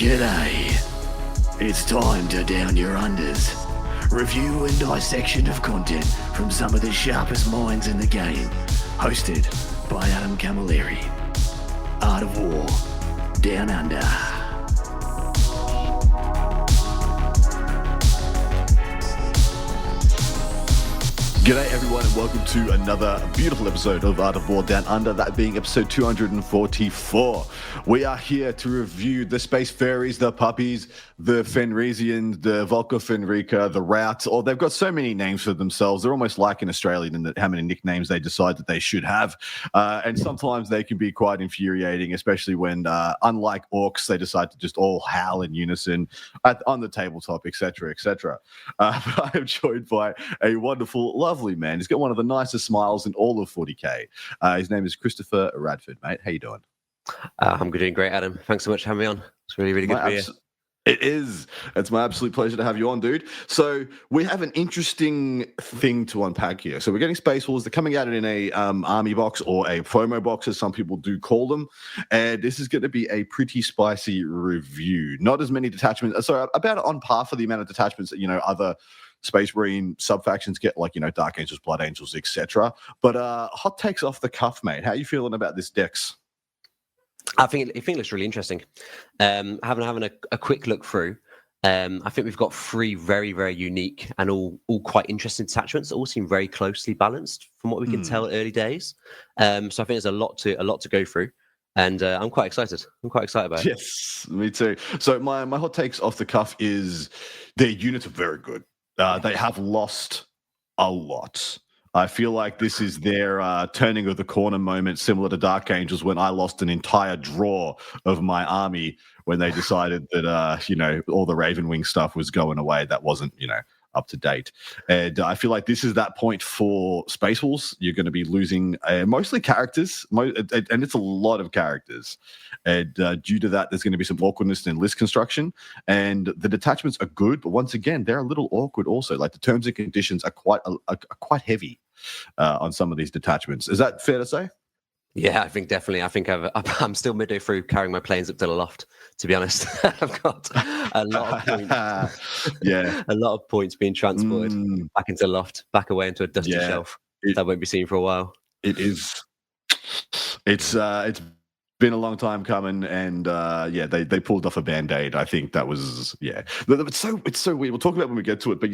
G'day. It's time to Down Your Unders. Review and dissection of content from some of the sharpest minds in the game. Hosted by Adam Camilleri. Art of War. Down Under. G'day everyone and welcome to another beautiful episode of Art of War Down Under, that being episode 244. We are here to review the Space Fairies, the Puppies, the Fenrisians, the Volca Fenrica, the Rout, or they've got so many names for themselves. They're almost like an Australian in how many nicknames they decide that they should have. And sometimes they can be quite infuriating, especially when, unlike orcs, they decide to just all howl in unison on the tabletop, etc., etc. But I am joined by a wonderful, lovely man. He's got one of the nicest smiles in all of 40k. His name is Chris Radford, mate. How you doing? I'm doing great, Adam. Thanks so much for having me on. It's really, really good to be here. It is. It's my absolute pleasure to have you on, dude. So we have an interesting thing to unpack here. So we're getting Space Wars. They're coming out in a army box or a promo box, as some people do call them. And this is going to be a pretty spicy review. Not as many detachments. So about on par for the amount of detachments that, other Space Marine sub-factions get, like, Dark Angels, Blood Angels, etc. But hot takes off the cuff, mate. How are you feeling about this Dex? I think it looks really interesting. Having a quick look through, I think we've got three very, very unique and all quite interesting detachments. All seem very closely balanced from what we can tell early days. So I think there's a lot to go through, and I'm quite excited. About it. Yes, me too. So my hot takes off the cuff is their units are very good. They have lost a lot. I feel like this is their turning of the corner moment, similar to Dark Angels when I lost an entire draw of my army when they decided that, all the Ravenwing stuff was going away. That wasn't, up to date. And I feel like this is that point for Space Wolves. You're going to be losing mostly characters, and it's a lot of characters. And due to that, there's going to be some awkwardness in list construction. And the detachments are good, but once again, they're a little awkward also. Like the terms and conditions are quite heavy on some of these detachments. Is that fair to say? Yeah, I think definitely. I think I'm still midway through carrying my planes up to the loft, to be honest. I've got a lot of points. Yeah. A lot of points being transported back into the loft, back away into a dusty shelf that won't be seen for a while. It is. It's been a long time coming, and they pulled off a band-aid. I think that was it's so weird. We'll talk about it when we get to it, but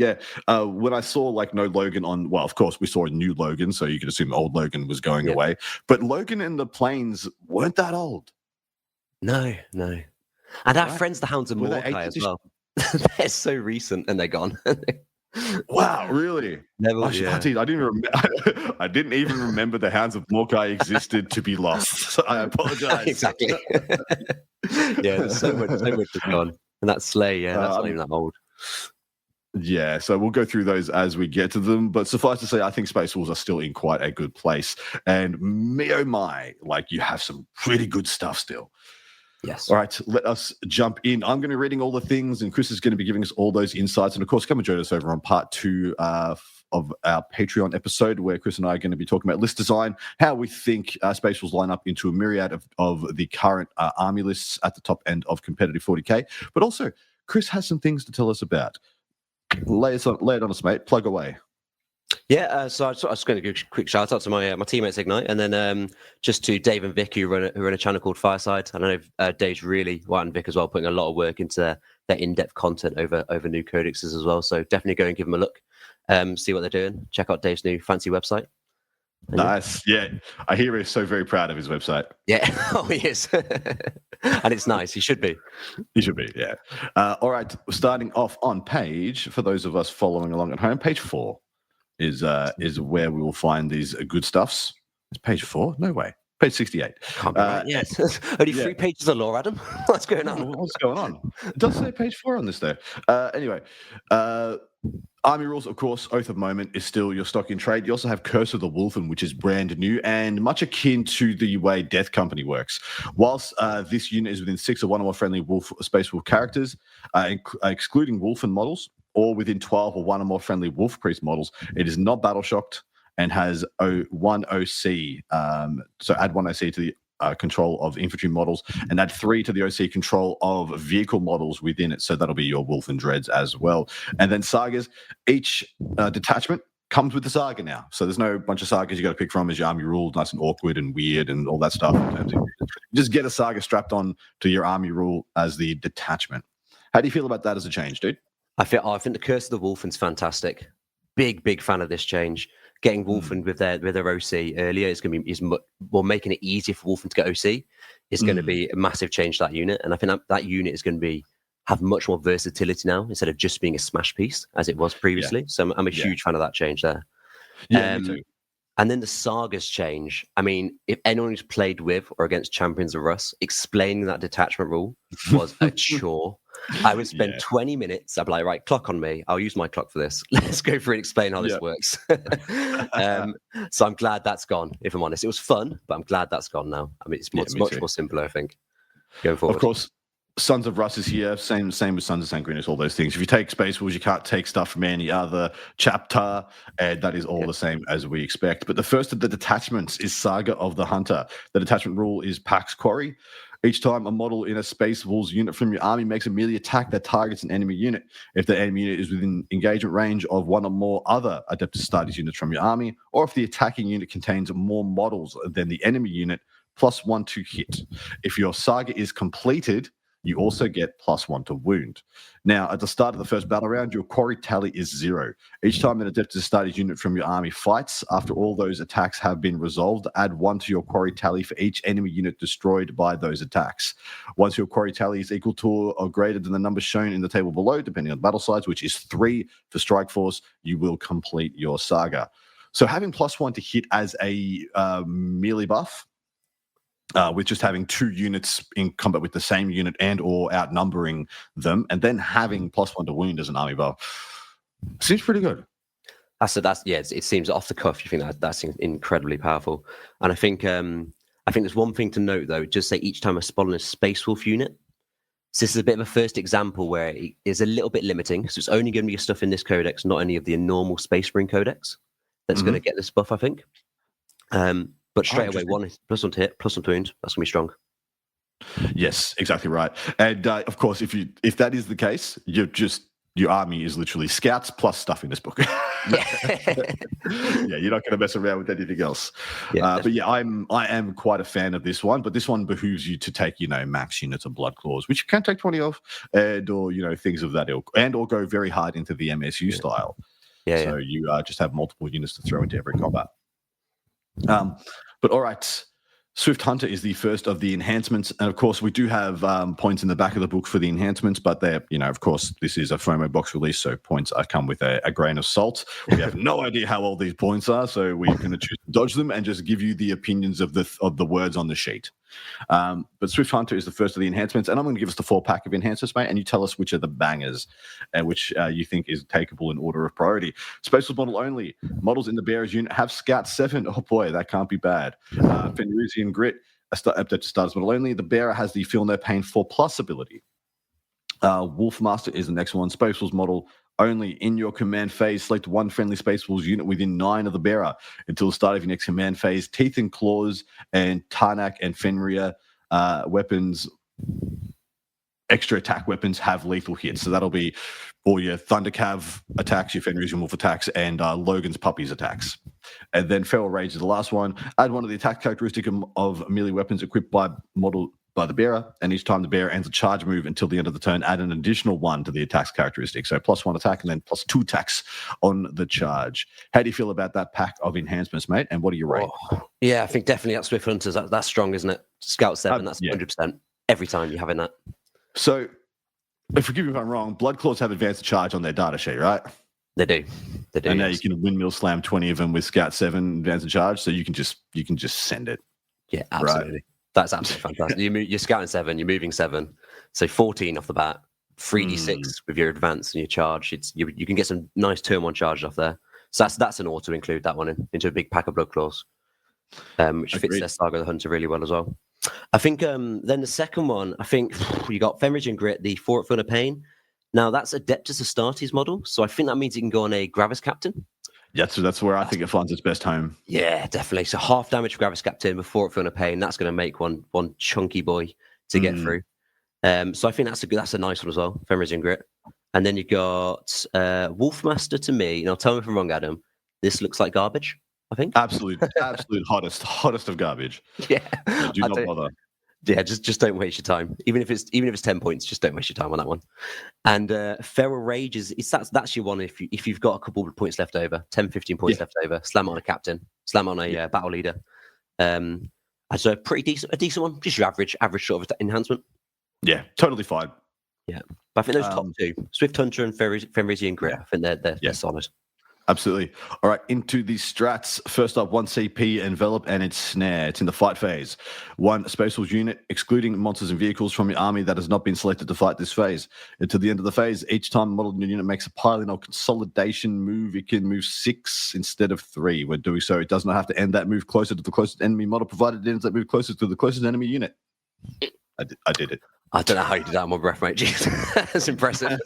when I saw no Logan of course we saw a new Logan, so you could assume old Logan was going away, but Logan and the planes weren't that old. No, and our friends the Hounds of Mordecai as well. They're so recent and they're gone. Wow, really? I didn't even remember the Hounds of Mordecai existed to be lost. So I apologize. Exactly. There's so much has gone. And that sleigh, that's not even that old. Yeah, so we'll go through those as we get to them. But suffice to say, I think Space Wolves are still in quite a good place. And me oh my, you have some pretty good stuff still. Yes. All right, let us jump in. I'm going to be reading all the things, and Chris is going to be giving us all those insights. And, of course, come and join us over on part 2 of our Patreon episode, where Chris and I are going to be talking about list design, how we think Space Wolves line up into a myriad of the current army lists at the top end of competitive 40k. But also, Chris has some things to tell us about. Lay it on us, mate. Plug away. Yeah, so I was going to give a quick shout out to my teammates Ignite, and then just to Dave and Vic who run a channel called Fireside. I don't know, Dave's really, and Vic as well, putting a lot of work into their in-depth content over new codexes as well. So definitely go and give them a look, see what they're doing. Check out Dave's new fancy website. Nice, yeah. I hear he's so very proud of his website. Yeah, he is, and it's nice. He should be. He should be, yeah. All right, starting off on page, for those of us following along at home, page 4. Is where we will find these good stuffs. It's page 4? No way. Page 68. Can't be right. Yes. Only 3 pages of lore, Adam. What's going on? What's going on? It does say page 4 on this, though. Anyway, Army Rules, of course, Oath of Moment is still your stock in trade. You also have Curse of the Wolfen, which is brand new and much akin to the way Death Company works. Whilst this unit is within 6 or 1 or more friendly Space Wolf characters, excluding Wolfen models, or within 12 or 1 or more friendly Wolf Priest models, it is not battle shocked and has 1 OC. So add 1 OC to the control of infantry models, and add 3 to the OC control of vehicle models within it. So that'll be your Wolf and Dreads as well. And then sagas, each detachment comes with the saga now. So there's no bunch of sagas you got to pick from as your army rule, nice and awkward and weird and all that stuff. Just get a saga strapped on to your army rule as the detachment. How do you feel about that as a change, dude? I think the Curse of the Wolfen's fantastic. Big fan of this change. Getting Wolfen with their OC earlier is going to be making it easier for Wolfen to get OC is going to be a massive change to that unit. And I think that unit is going to have much more versatility now instead of just being a smash piece as it was previously. So I'm a huge fan of that change there. Yeah, me too. And then the sagas change. I mean, if anyone who's played with or against Champions of Rust, explaining that detachment rule was a chore. I would spend 20 minutes. I'd be like, right, clock on me. I'll use my clock for this. Let's go through and explain how this works. So I'm glad that's gone, if I'm honest. It was fun, but I'm glad that's gone now. I mean, it's much more simpler, I think, going forward. Of course, Sons of Rust is here. Same with Sons of Sanguinius, all those things. If you take Space Wolves, you can't take stuff from any other chapter, and that is all the same as we expect. But the first of the detachments is Saga of the Hunter. The detachment rule is Pax Quarry. Each time a model in a Space Wolves unit from your army makes a melee attack that targets an enemy unit, if the enemy unit is within engagement range of one or more other Adeptus Astartes units from your army, or if the attacking unit contains more models than the enemy unit, +1 to hit. If your saga is completed, you also get +1 to wound. Now, at the start of the first battle round, your quarry tally is 0. Each time an Adeptus Astartes unit from your army fights, after all those attacks have been resolved, add 1 to your quarry tally for each enemy unit destroyed by those attacks. Once your quarry tally is equal to or greater than the number shown in the table below, depending on battle size, which is 3 for Strike Force, you will complete your saga. So having +1 to hit as a melee buff, with just having 2 units in combat with the same unit and or outnumbering them, and then having +1 to wound as an army buff, seems pretty good. It seems off the cuff. You think that's incredibly powerful, and I think there's one thing to note though. Just say each time I spawn a Space Wolf unit. So this is a bit of a first example where it is a little bit limiting. So it's only going to be stuff in this codex, not any of the normal Space Marine codex, that's going to get this buff. I think. But straight away, +1 to hit, +1 to wound. That's gonna be strong. Yes, exactly right. And of course, if that is the case, your army is literally scouts plus stuff in this book. You're not going to mess around with anything else. But I am quite a fan of this one. But this one behooves you to take max units of Blood Claws, which you can take 20 of, and or things of that ilk, and or go very hard into the MSU style. So you just have multiple units to throw into every combat. But all right, Swift Hunter is the first of the enhancements, and of course we do have points in the back of the book for the enhancements, but they're of course this is a FOMO box release, so points come with a grain of salt. We have no idea how old these points are, so we're going to choose to dodge them and just give you the opinions of the words on the sheet. But Swift Hunter is the first of the enhancements, and I'm going to give us the 4-pack of enhancements, mate, and you tell us which are the bangers and which you think is takeable in order of priority. Space Wolf model only. Models in the Bearers unit have Scout 7. Oh boy, that can't be bad. Fenrisian Grit, Adeptus Astartes model only. The Bearer has the Feel No Pain 4+ ability. Wolf Master is the next one. Space Wolves model only. In your command phase, select 1 friendly Space Wolves unit within 9 of the Bearer. Until the start of your next command phase, Teeth and Claws and Tarnak and Fenrir weapons, extra attack weapons, have lethal hits. So that'll be all your Thundercav attacks, your Fenrisian Wolf attacks, and Logan's Puppies attacks. And then Feral Rage is the last one. Add 1 of the attack characteristic of melee weapons equipped by the Bearer, and each time the Bearer ends a charge move until the end of the turn, add an additional 1 to the attack's characteristic. So +1 attack and then +2 attacks on the charge. How do you feel about that pack of enhancements, mate? And what do you rate? I think definitely at Swift Hunters, that's strong, isn't it? Scout 7, that's 100%. Every time you're having that. So, forgive me if I'm wrong, Blood Claws have advanced charge on their data sheet, right? They do. And now you can windmill slam 20 of them with Scout 7 advanced charge, so you can just send it. Yeah, absolutely. Right? That's absolutely fantastic. You're scouting 7, you're moving 7, so 14 off the bat, 3d6 with your advance and your charge. You can get some nice turn 1 charges off there. So that's an auto include that one into a big pack of Blood Claws, which fits their Saga of the Hunter really well as well. I think then the second one, I think you got Fenrisian Grit, the 4 Feel No Pain. Now that's Adeptus Astartes model, so I think that means you can go on a Gravis Captain. Yeah, so that's where I think it finds its best home. Yeah, definitely. So half damage for Gravis Captain before it feeling a pain. That's going to make one chunky boy to get through. So I think that's a nice one as well. Fenrisian Grit. And then you got Wolfmaster to me. Now tell me if I'm wrong, Adam. This looks like garbage, I think. Absolute hottest of garbage. Yeah. So do not bother. Yeah, just don't waste your time. Even if it's 10 points, just don't waste your time on that one. And Feral Rage that's your one if you've got a couple of points left over, 10, 15 points left over, slam it on a captain, slam it on a battle leader. So a decent one, just your average sort of enhancement. Yeah, totally fine. Yeah. But I think those top two, Swift Hunter and Fenrisian Grit, I think they're solid. Absolutely. All right, into the strats. First up, 1 CP, Envelop and its Snare. It's in the fight phase. 1 Space Force unit, excluding monsters and vehicles from your army that has not been selected to fight this phase. Until the end of the phase, each time a model in your unit makes a piling or consolidation move, it can move 6 instead of 3. When doing so, it does not have to end that move closer to the closest enemy model, provided it ends that move closer to the closest enemy unit. I did it. I don't know how you did that on my breath, mate. Jeez. That's impressive.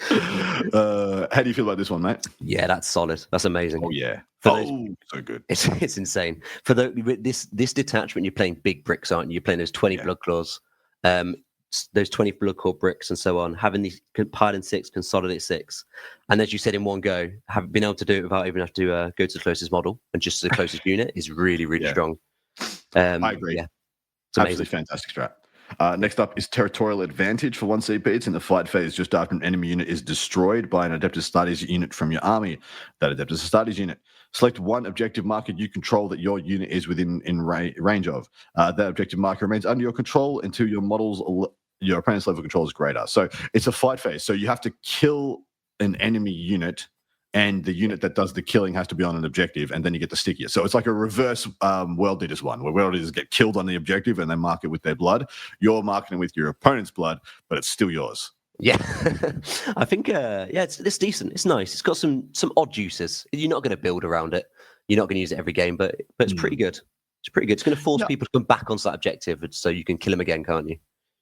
How do you feel about this one, mate? Yeah, that's solid. That's amazing. Oh yeah. So good. It's insane. For this detachment, you're playing big bricks, aren't you? You're playing those 20 blood claws, those 20 blood claw bricks, and so on. Having these pile in 6, consolidate 6, and as you said in one go, having been able to do it without even have to go to the closest model and just the closest unit is really, really strong. I agree. Yeah, absolutely fantastic strat. Next up is Territorial Advantage for 1 CP. It's in the fight phase just after an enemy unit is destroyed by an Adeptus Astartes unit from your army. That Adeptus Astartes unit. Select 1 objective marker you control that your unit is within range of. That objective marker remains under your control until your opponent's level of control is greater. So it's a fight phase. So you have to kill an enemy unit, and the unit that does the killing has to be on an objective, and then you get the stickier. So it's like a reverse World Eaters one, where World Eaters get killed on the objective and they mark it with their blood. You're marking it with your opponent's blood, but it's still yours. Yeah, I think it's decent. It's nice. It's got some odd uses. You're not going to build around it. You're not going to use it every game, but it's pretty good. It's pretty good. It's going to force people to come back onto that objective, so you can kill them again, can't you?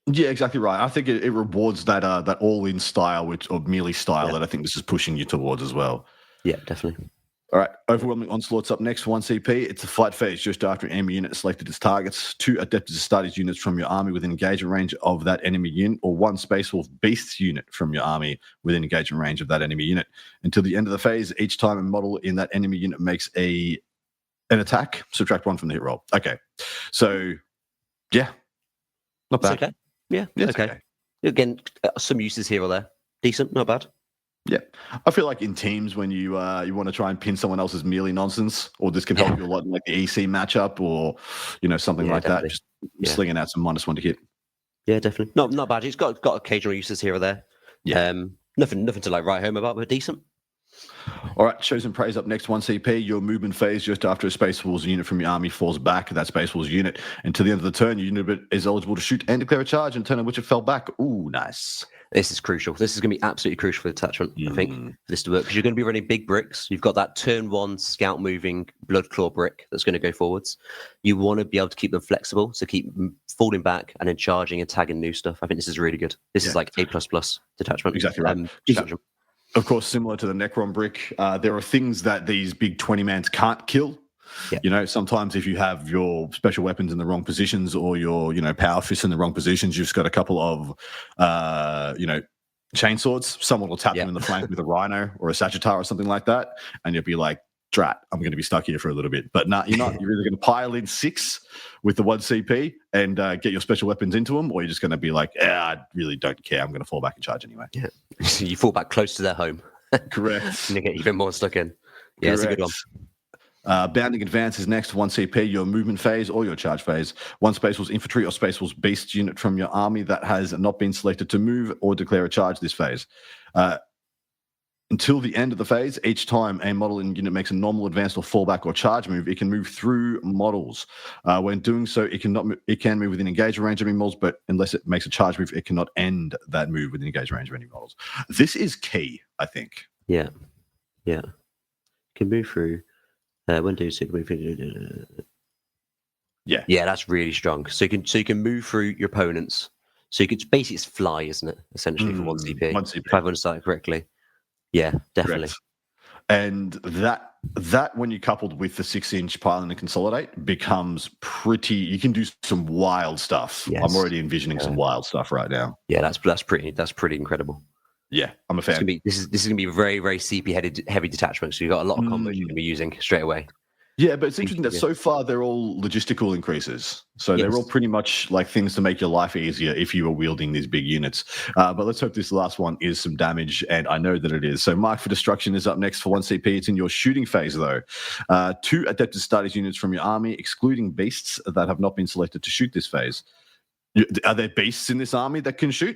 Yeah, exactly right. I think it rewards that all-in style, or melee style that I think this is pushing you towards as well. Yeah, definitely. All right, Overwhelming Onslaught's up next, 1 CP. It's a fight phase just after an enemy unit selected its targets. 2 Adeptus Astartes units from your army within engagement range of that enemy unit, or 1 Space Wolf Beasts unit from your army within engagement range of that enemy unit. Until the end of the phase, each time a model in that enemy unit makes an attack, subtract 1 from the hit roll. Okay, so yeah, not bad. It's okay. Yeah, okay. Again, some uses here or there. Decent, not bad. Yeah, I feel like in teams when you want to try and pin someone else's melee nonsense, or this can help you a lot in like the EC matchup, or something like definitely. that. Just slinging out some -1 to hit. Yeah, definitely. Not bad. It's got occasional uses here or there. Yeah, nothing to like write home about, but decent. All right, Chosen Prey's up next, 1 CP. Your movement phase just after a Space Wolves unit from your army falls back. That Space Wolves unit, and to the end of the turn, your unit is eligible to shoot and declare a charge in turn in which it fell back. Ooh, nice. This is crucial. This is going to be absolutely crucial for the attachment, I think, for this to work, because you're going to be running big bricks. You've got that turn 1 scout moving blood claw brick that's going to go forwards. You want to be able to keep them flexible, so keep falling back and then charging and tagging new stuff. I think this is really good. This is like A++ detachment. Exactly right. Of course, similar to the Necron brick, there are things that these big 20-mans can't kill. Yeah. Sometimes if you have your special weapons in the wrong positions, or your, power fists in the wrong positions, you've just got a couple of, chainswords. Someone will tap them in the flank with a rhino or a Sagittar or something like that, and you'll be like, drat, I'm going to be stuck here for a little bit. But no, you're not. You're either going to pile in 6 with the 1 CP and get your special weapons into them, or you're just going to be like, I really don't care. I'm going to fall back and charge anyway. Yeah, you fall back close to their home. Correct. And you get even more stuck in. Yeah, Correct. It's a good one. Bounding Advance is next, 1 CP, your movement phase or your charge phase. 1 Space Wolves Infantry or Space Wolves Beast unit from your army that has not been selected to move or declare a charge this phase. Until the end of the phase, each time a model in unit makes a normal, advanced, or fallback or charge move, it can move through models. When doing so, it can move within engagement range of any models, but unless it makes a charge move, it cannot end that move within engagement range of any models. This is key, I think. Yeah. Can move through. When do you move through? Yeah, that's really strong. So you can move through your opponents. So you could basically, it's fly, isn't it? Essentially for 1 CP. 1 CP. If I've understood it correctly. Yeah, definitely. And that when you coupled with the 6-inch pile and consolidate becomes pretty. You can do some wild stuff. Yes. I'm already envisioning some wild stuff right now. Yeah, that's pretty incredible. Yeah, I'm a fan. This is gonna be a very, very CP heavy detachment. So you've got a lot of combos you're gonna be using straight away. Yeah, but it's interesting that so far they're all logistical increases. So they're all pretty much like things to make your life easier if you are wielding these big units. But let's hope this last one is some damage, and I know that it is. So Mark for Destruction is up next for 1 CP. It's in your shooting phase, though. 2 adapted status units from your army, excluding beasts that have not been selected to shoot this phase. Are there beasts in this army that can shoot?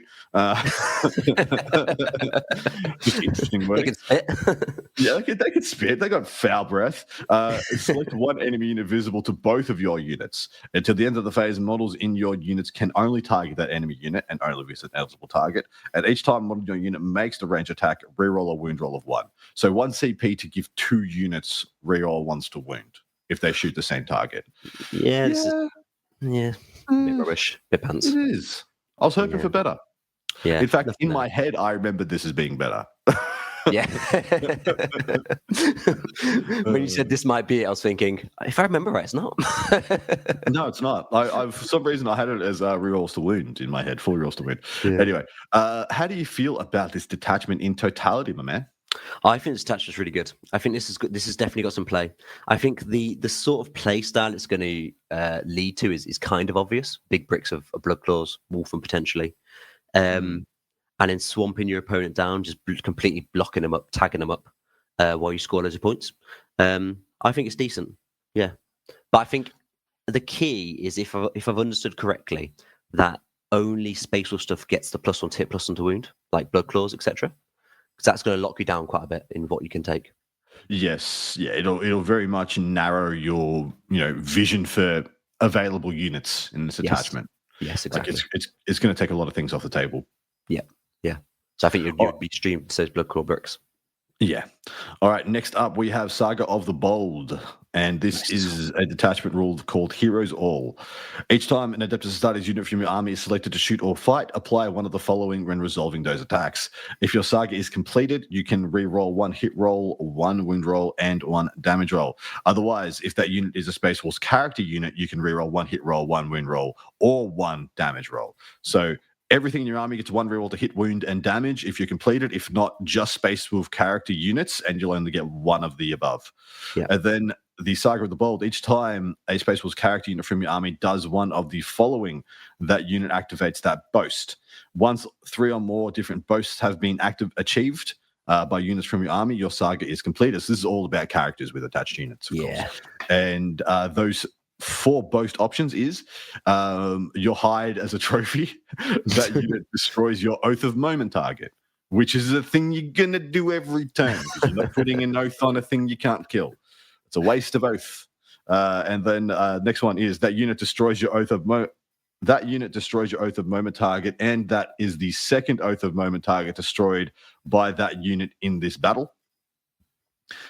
Just interesting wording. They can spit. Yeah, they can spit. They got foul breath. Select 1 enemy unit visible to both of your units. Until the end of the phase, models in your units can only target that enemy unit and only visit an eligible target. And each time model in your unit makes the range attack, reroll a wound roll of 1. So 1 CP to give 2 units reroll 1s to wound if they shoot the same target. Yeah. Bit rubbish. Bit pants. It is. I was hoping for better. Yeah. In fact, in my head, I remembered this as being better. Yeah. When you said this might be it, I was thinking, if I remember right, it's not. No, it's not. I for some reason, I had it as rerolls to wound in my head, full rerolls to wound. Yeah. Anyway, how do you feel about this detachment in totality, my man? I think this detachment's really good. I think this is good. This has definitely got some play. I think the sort of play style it's going to lead to is kind of obvious. Big bricks of blood claws, wolfen potentially, and then swamping your opponent down, just completely blocking them up, tagging them up while you score loads of points. I think it's decent. Yeah, but I think the key is if I've understood correctly that only spatial stuff gets the +1 to hit, +1 to wound, like blood claws, etc. Because that's going to lock you down quite a bit in what you can take. Yes, yeah, it'll very much narrow your vision for available units in this attachment. Yes, exactly. Like it's going to take a lot of things off the table. Yeah. So I think you'd be streamed to those blood claw bricks. Yeah. All right. Next up, we have Saga of the Bold. And this is a detachment rule called Heroes All. Each time an adapted status unit from your army is selected to shoot or fight, apply one of the following when resolving those attacks. If your saga is completed, you can re-roll 1 hit roll, 1 wound roll, and 1 damage roll. Otherwise, if that unit is a Space Force character unit, you can re-roll 1 hit roll, 1 wound roll, or 1 damage roll. So everything in your army gets 1 reroll to hit, wound, and damage if you complete it. If not, just Space Wolf character units, and you'll only get 1 of the above. Yeah. And then the Saga of the Bold, each time a Space Wolf character unit from your army does one of the following, that unit activates that boast. Once 3 or more different boasts have been achieved by units from your army, your saga is completed. So this is all about characters with attached units, of course. And those 4 boast options is your hide as a trophy. That unit destroys your Oath of Moment target, which is a thing you're going to do every turn because you're not putting an oath on a thing you can't kill. It's a waste of oath. And then next one is that unit destroys your Oath of Moment. That unit destroys your Oath of Moment target, and that is the second Oath of Moment target destroyed by that unit in this battle.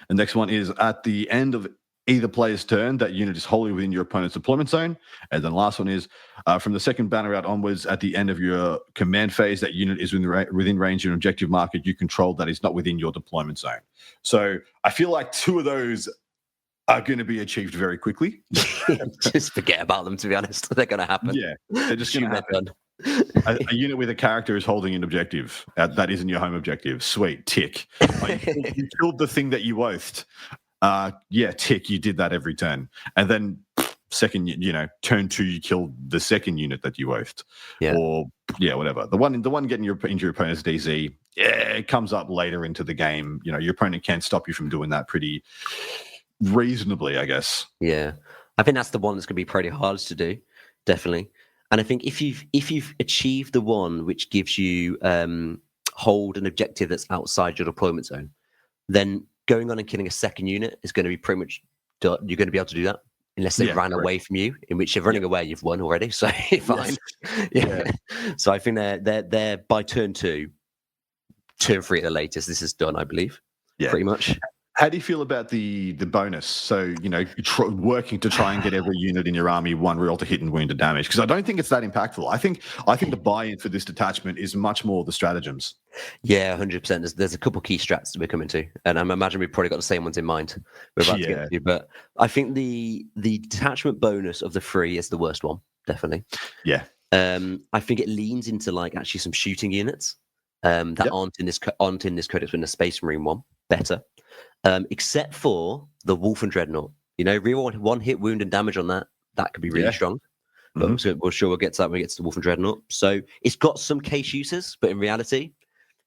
The next one is at the end of either player's turn, that unit is wholly within your opponent's deployment zone. And then the last one is from the second banner out onwards, at the end of your command phase, that unit is within range of an objective marker you control that is not within your deployment zone. So I feel like 2 of those are going to be achieved very quickly. Just forget about them, to be honest. They're going to happen. Yeah, they're just going to happen. A unit with a character is holding an objective. That isn't your home objective. Sweet, tick. You killed the thing that you oathed. Yeah, tick, you did that every turn. And then second, turn 2, you killed the second unit that you oathed. Yeah. Or, whatever. The one getting into your opponent's DZ, it comes up later into the game. Your opponent can't stop you from doing that pretty reasonably, I guess. Yeah. I think that's the one that's going to be pretty hard to do, definitely. And I think if you've achieved the one which gives you hold an objective that's outside your deployment zone, then going on and killing a second unit is going to be pretty much done. You're going to be able to do that unless they ran away from you, in which if running away, you've won already. So fine. Yeah. So I think they're by turn 2, turn 3 at the latest. This is done, I believe. Yeah. Pretty much. How do you feel about the bonus? So, working to try and get every unit in your army one reroll to hit and wound and damage. Because I don't think it's that impactful. I think the buy-in for this detachment is much more the stratagems. Yeah, 100%. There's a couple key strats that we're coming to, and I imagine we've probably got the same ones in mind. We're about to get to, but I think the detachment bonus of the 3 is the worst one, definitely. Yeah. I think it leans into like actually some shooting units that aren't in this codex, in the Space Marine one better. Except for the Wolf and Dreadnought. Real one hit wound and damage on that could be really strong. But we'll get to that when we get to the Wolf and Dreadnought. So it's got some case uses, but in reality,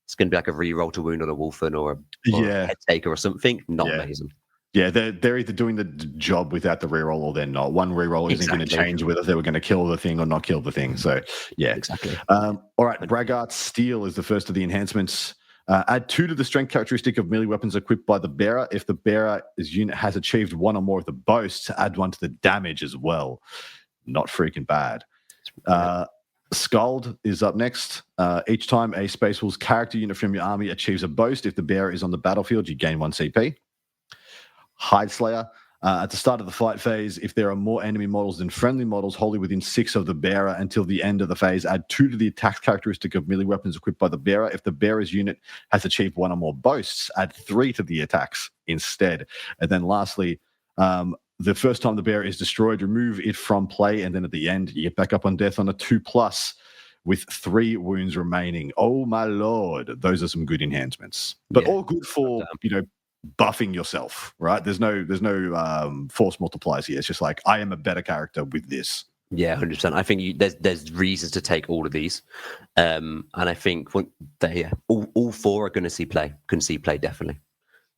it's going to be like a reroll to wound on a Wolfen or a head taker or something. Not amazing. Yeah, they're either doing the job without the reroll or they're not. One reroll isn't going to change whether they were going to kill the thing or not kill the thing. So, yeah. Exactly. All right, Braggart's Steel is the first of the enhancements. Add 2 to the strength characteristic of melee weapons equipped by the bearer. If the bearer's unit has achieved 1 or more of the boasts, add 1 to the damage as well. Not freaking bad. Scald is up next. Each time a Space Wolves character unit from your army achieves a boast, if the bearer is on the battlefield, you gain 1 CP. Hide Slayer. At the start of the fight phase, if there are more enemy models than friendly models wholly within 6 of the bearer until the end of the phase, add 2 to the attack characteristic of melee weapons equipped by the bearer. If the bearer's unit has achieved 1 or more boasts, add 3 to the attacks instead. And then lastly, the first time the bearer is destroyed, remove it from play, and then at the end, you get back up on death on a 2+ with 3 wounds remaining. Oh my lord, those are some good enhancements. But all good for, buffing yourself, right? There's no force multipliers here. It's just like, I am a better character with this. Yeah, 100%. I think there's reasons to take all of these, and I think all 4 are going to see play. Can see play definitely.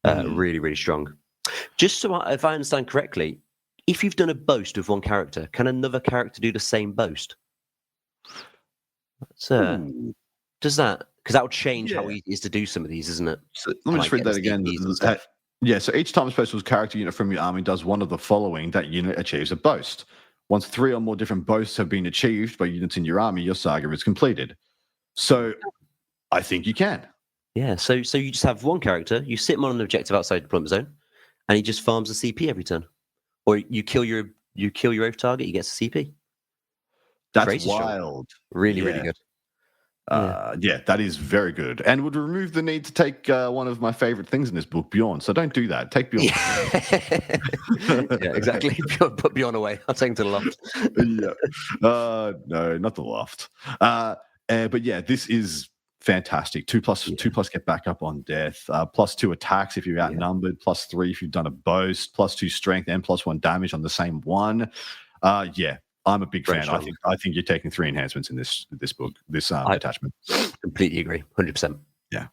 Really, really strong. Just so if I understand correctly, if you've done a boast with one character, can another character do the same boast? So does that? Because that would change how easy it is to do some of these, isn't it? So let me just read that again. So each time a Space Wolves character unit from your army does one of the following, that unit achieves a boast. Once 3 or more different boasts have been achieved by units in your army, your saga is completed. So I think you can. Yeah, so you just have one character, you sit him on an objective outside deployment zone, and he just farms a CP every turn. Or you kill your oath target, he gets a CP. That's Crazy wild. Strong. Really good. That is very good, and would remove the need to take one of my favorite things in this book, Bjorn. So don't do that. Take Bjorn. Yeah, exactly. Put Bjorn away. I'll take him to the loft. No, not the loft. But yeah, this is fantastic. 2+ get back up on death. +2 attacks if you're outnumbered. +3 if you've done a boast. +2 strength and +1 damage on the same one. I'm a big fan. I think you're taking 3 enhancements in this book, this attachment. Completely agree. 100%. Yeah.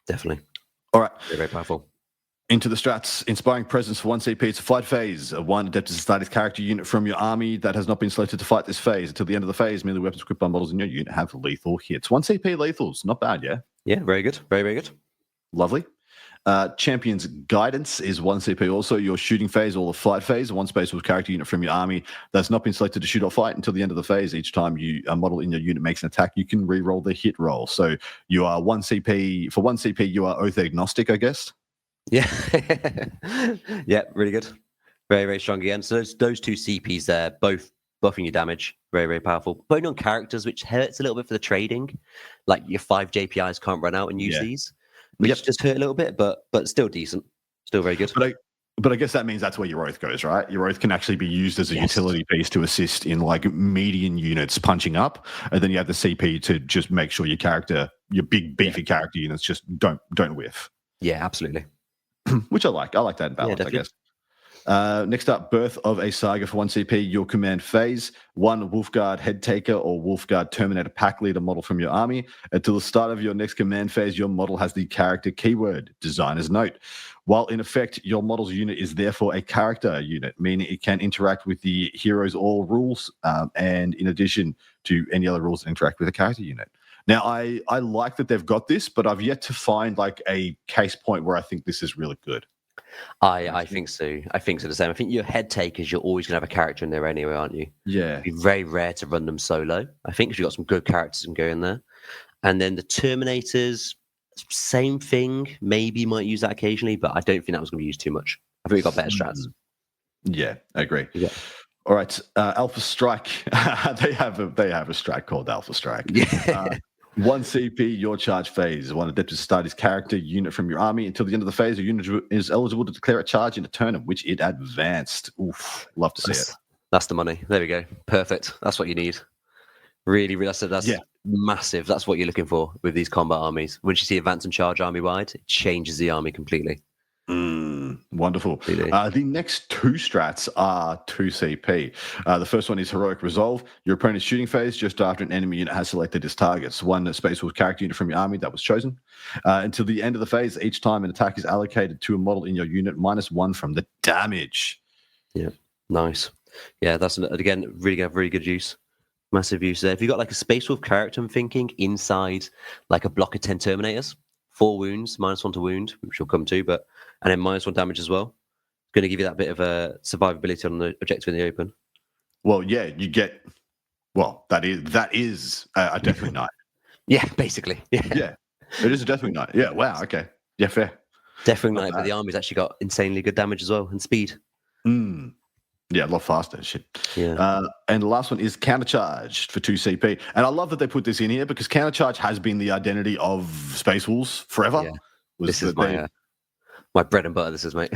Definitely. All right. Very, very powerful. Into the strats. Inspiring Presence for 1 CP. It's a fight phase. 1 Adeptus Astartes character unit from your army that has not been selected to fight this phase. Until the end of the phase, melee weapons equipped by models in your unit have lethal hits. 1 CP lethals. Not bad, yeah? Yeah, very good. Very, very good. Lovely. Champion's Guidance is 1 CP also. Your shooting phase or the fight phase, 1 Space Wolves character unit from your army that's not been selected to shoot or fight until the end of the phase. Each time a model in your unit makes an attack, you can re-roll the hit roll. So you are 1 CP. For 1 CP, you are oath agnostic, I guess. Yeah. Yeah, really good. Very, very strong again. So those 2 CPs there, both buffing your damage. Very, very powerful. Putting on characters, which hurts a little bit for the trading. Like your 5 JPIs can't run out and use these. Which just hurt a little bit, but still decent. Still very good. But I guess that means that's where your oath goes, right? Your oath can actually be used as a utility piece to assist in like median units punching up. And then you have the CP to just make sure your big beefy character units just don't whiff. Yeah, absolutely. Which I like. I like that balance, I guess. Next up, Birth of a Saga for 1 CP, your command phase. 1 Wolfguard Head Taker or Wolfguard Terminator Pack Leader model from your army. Until the start of your next command phase, your model has the character keyword, Designer's Note. While in effect, your model's unit is therefore a character unit, meaning it can interact with the hero's all rules, and in addition to any other rules that interact with a character unit. Now, I like that they've got this, but I've yet to find like a case point where I think this is really good. I think so. I think so the same. I think your head takers, you're always going to have a character in there anyway, aren't you? Yeah. It'd be very rare to run them solo. I think because you've got some good characters can go in there. And then the Terminators, same thing. Maybe might use that occasionally, but I don't think that was going to be used too much. I think we got better strats. Yeah, I agree. Yeah. All right, Alpha Strike. they have a strat called Alpha Strike. Yeah. 1 CP, your charge phase. 1 Adeptus Astartes character unit from your army. Until the end of the phase, a unit is eligible to declare a charge in a turn in which it advanced. Oof, love to see it. That's the money. There we go. Perfect. That's what you need. Really, that's massive. That's what you're looking for with these combat armies. Once you see advance and charge army wide, it changes the army completely. Wonderful. The next 2 strats are 2 CP. The first one is Heroic Resolve. Your opponent's shooting phase just after an enemy unit has selected its targets. 1 Space Wolf character unit from your army that was chosen. Until the end of the phase, each time an attack is allocated to a model in your unit, -1 from the damage. Yeah, nice. Yeah, that's again really good use. Massive use there. If you've got like a Space Wolf character, I'm thinking inside like a block of 10 Terminators, 4 wounds, -1 to wound, which we'll come to, and then -1 damage as well. Going to give you that bit of a survivability on the objective in the open. Well, yeah, you get. Well, that is a Deathwing Knight. Yeah, basically. Yeah, it is a Deathwing Knight. Yeah, wow. Okay, yeah, fair. Deathwing Knight, but the army's actually got insanely good damage as well and speed. Yeah, a lot faster. Shit. Yeah. And the last one is Countercharge for 2 CP. And I love that they put this in here because Countercharge has been the identity of Space Wolves forever. Yeah. This is my bread and butter, this is, mate.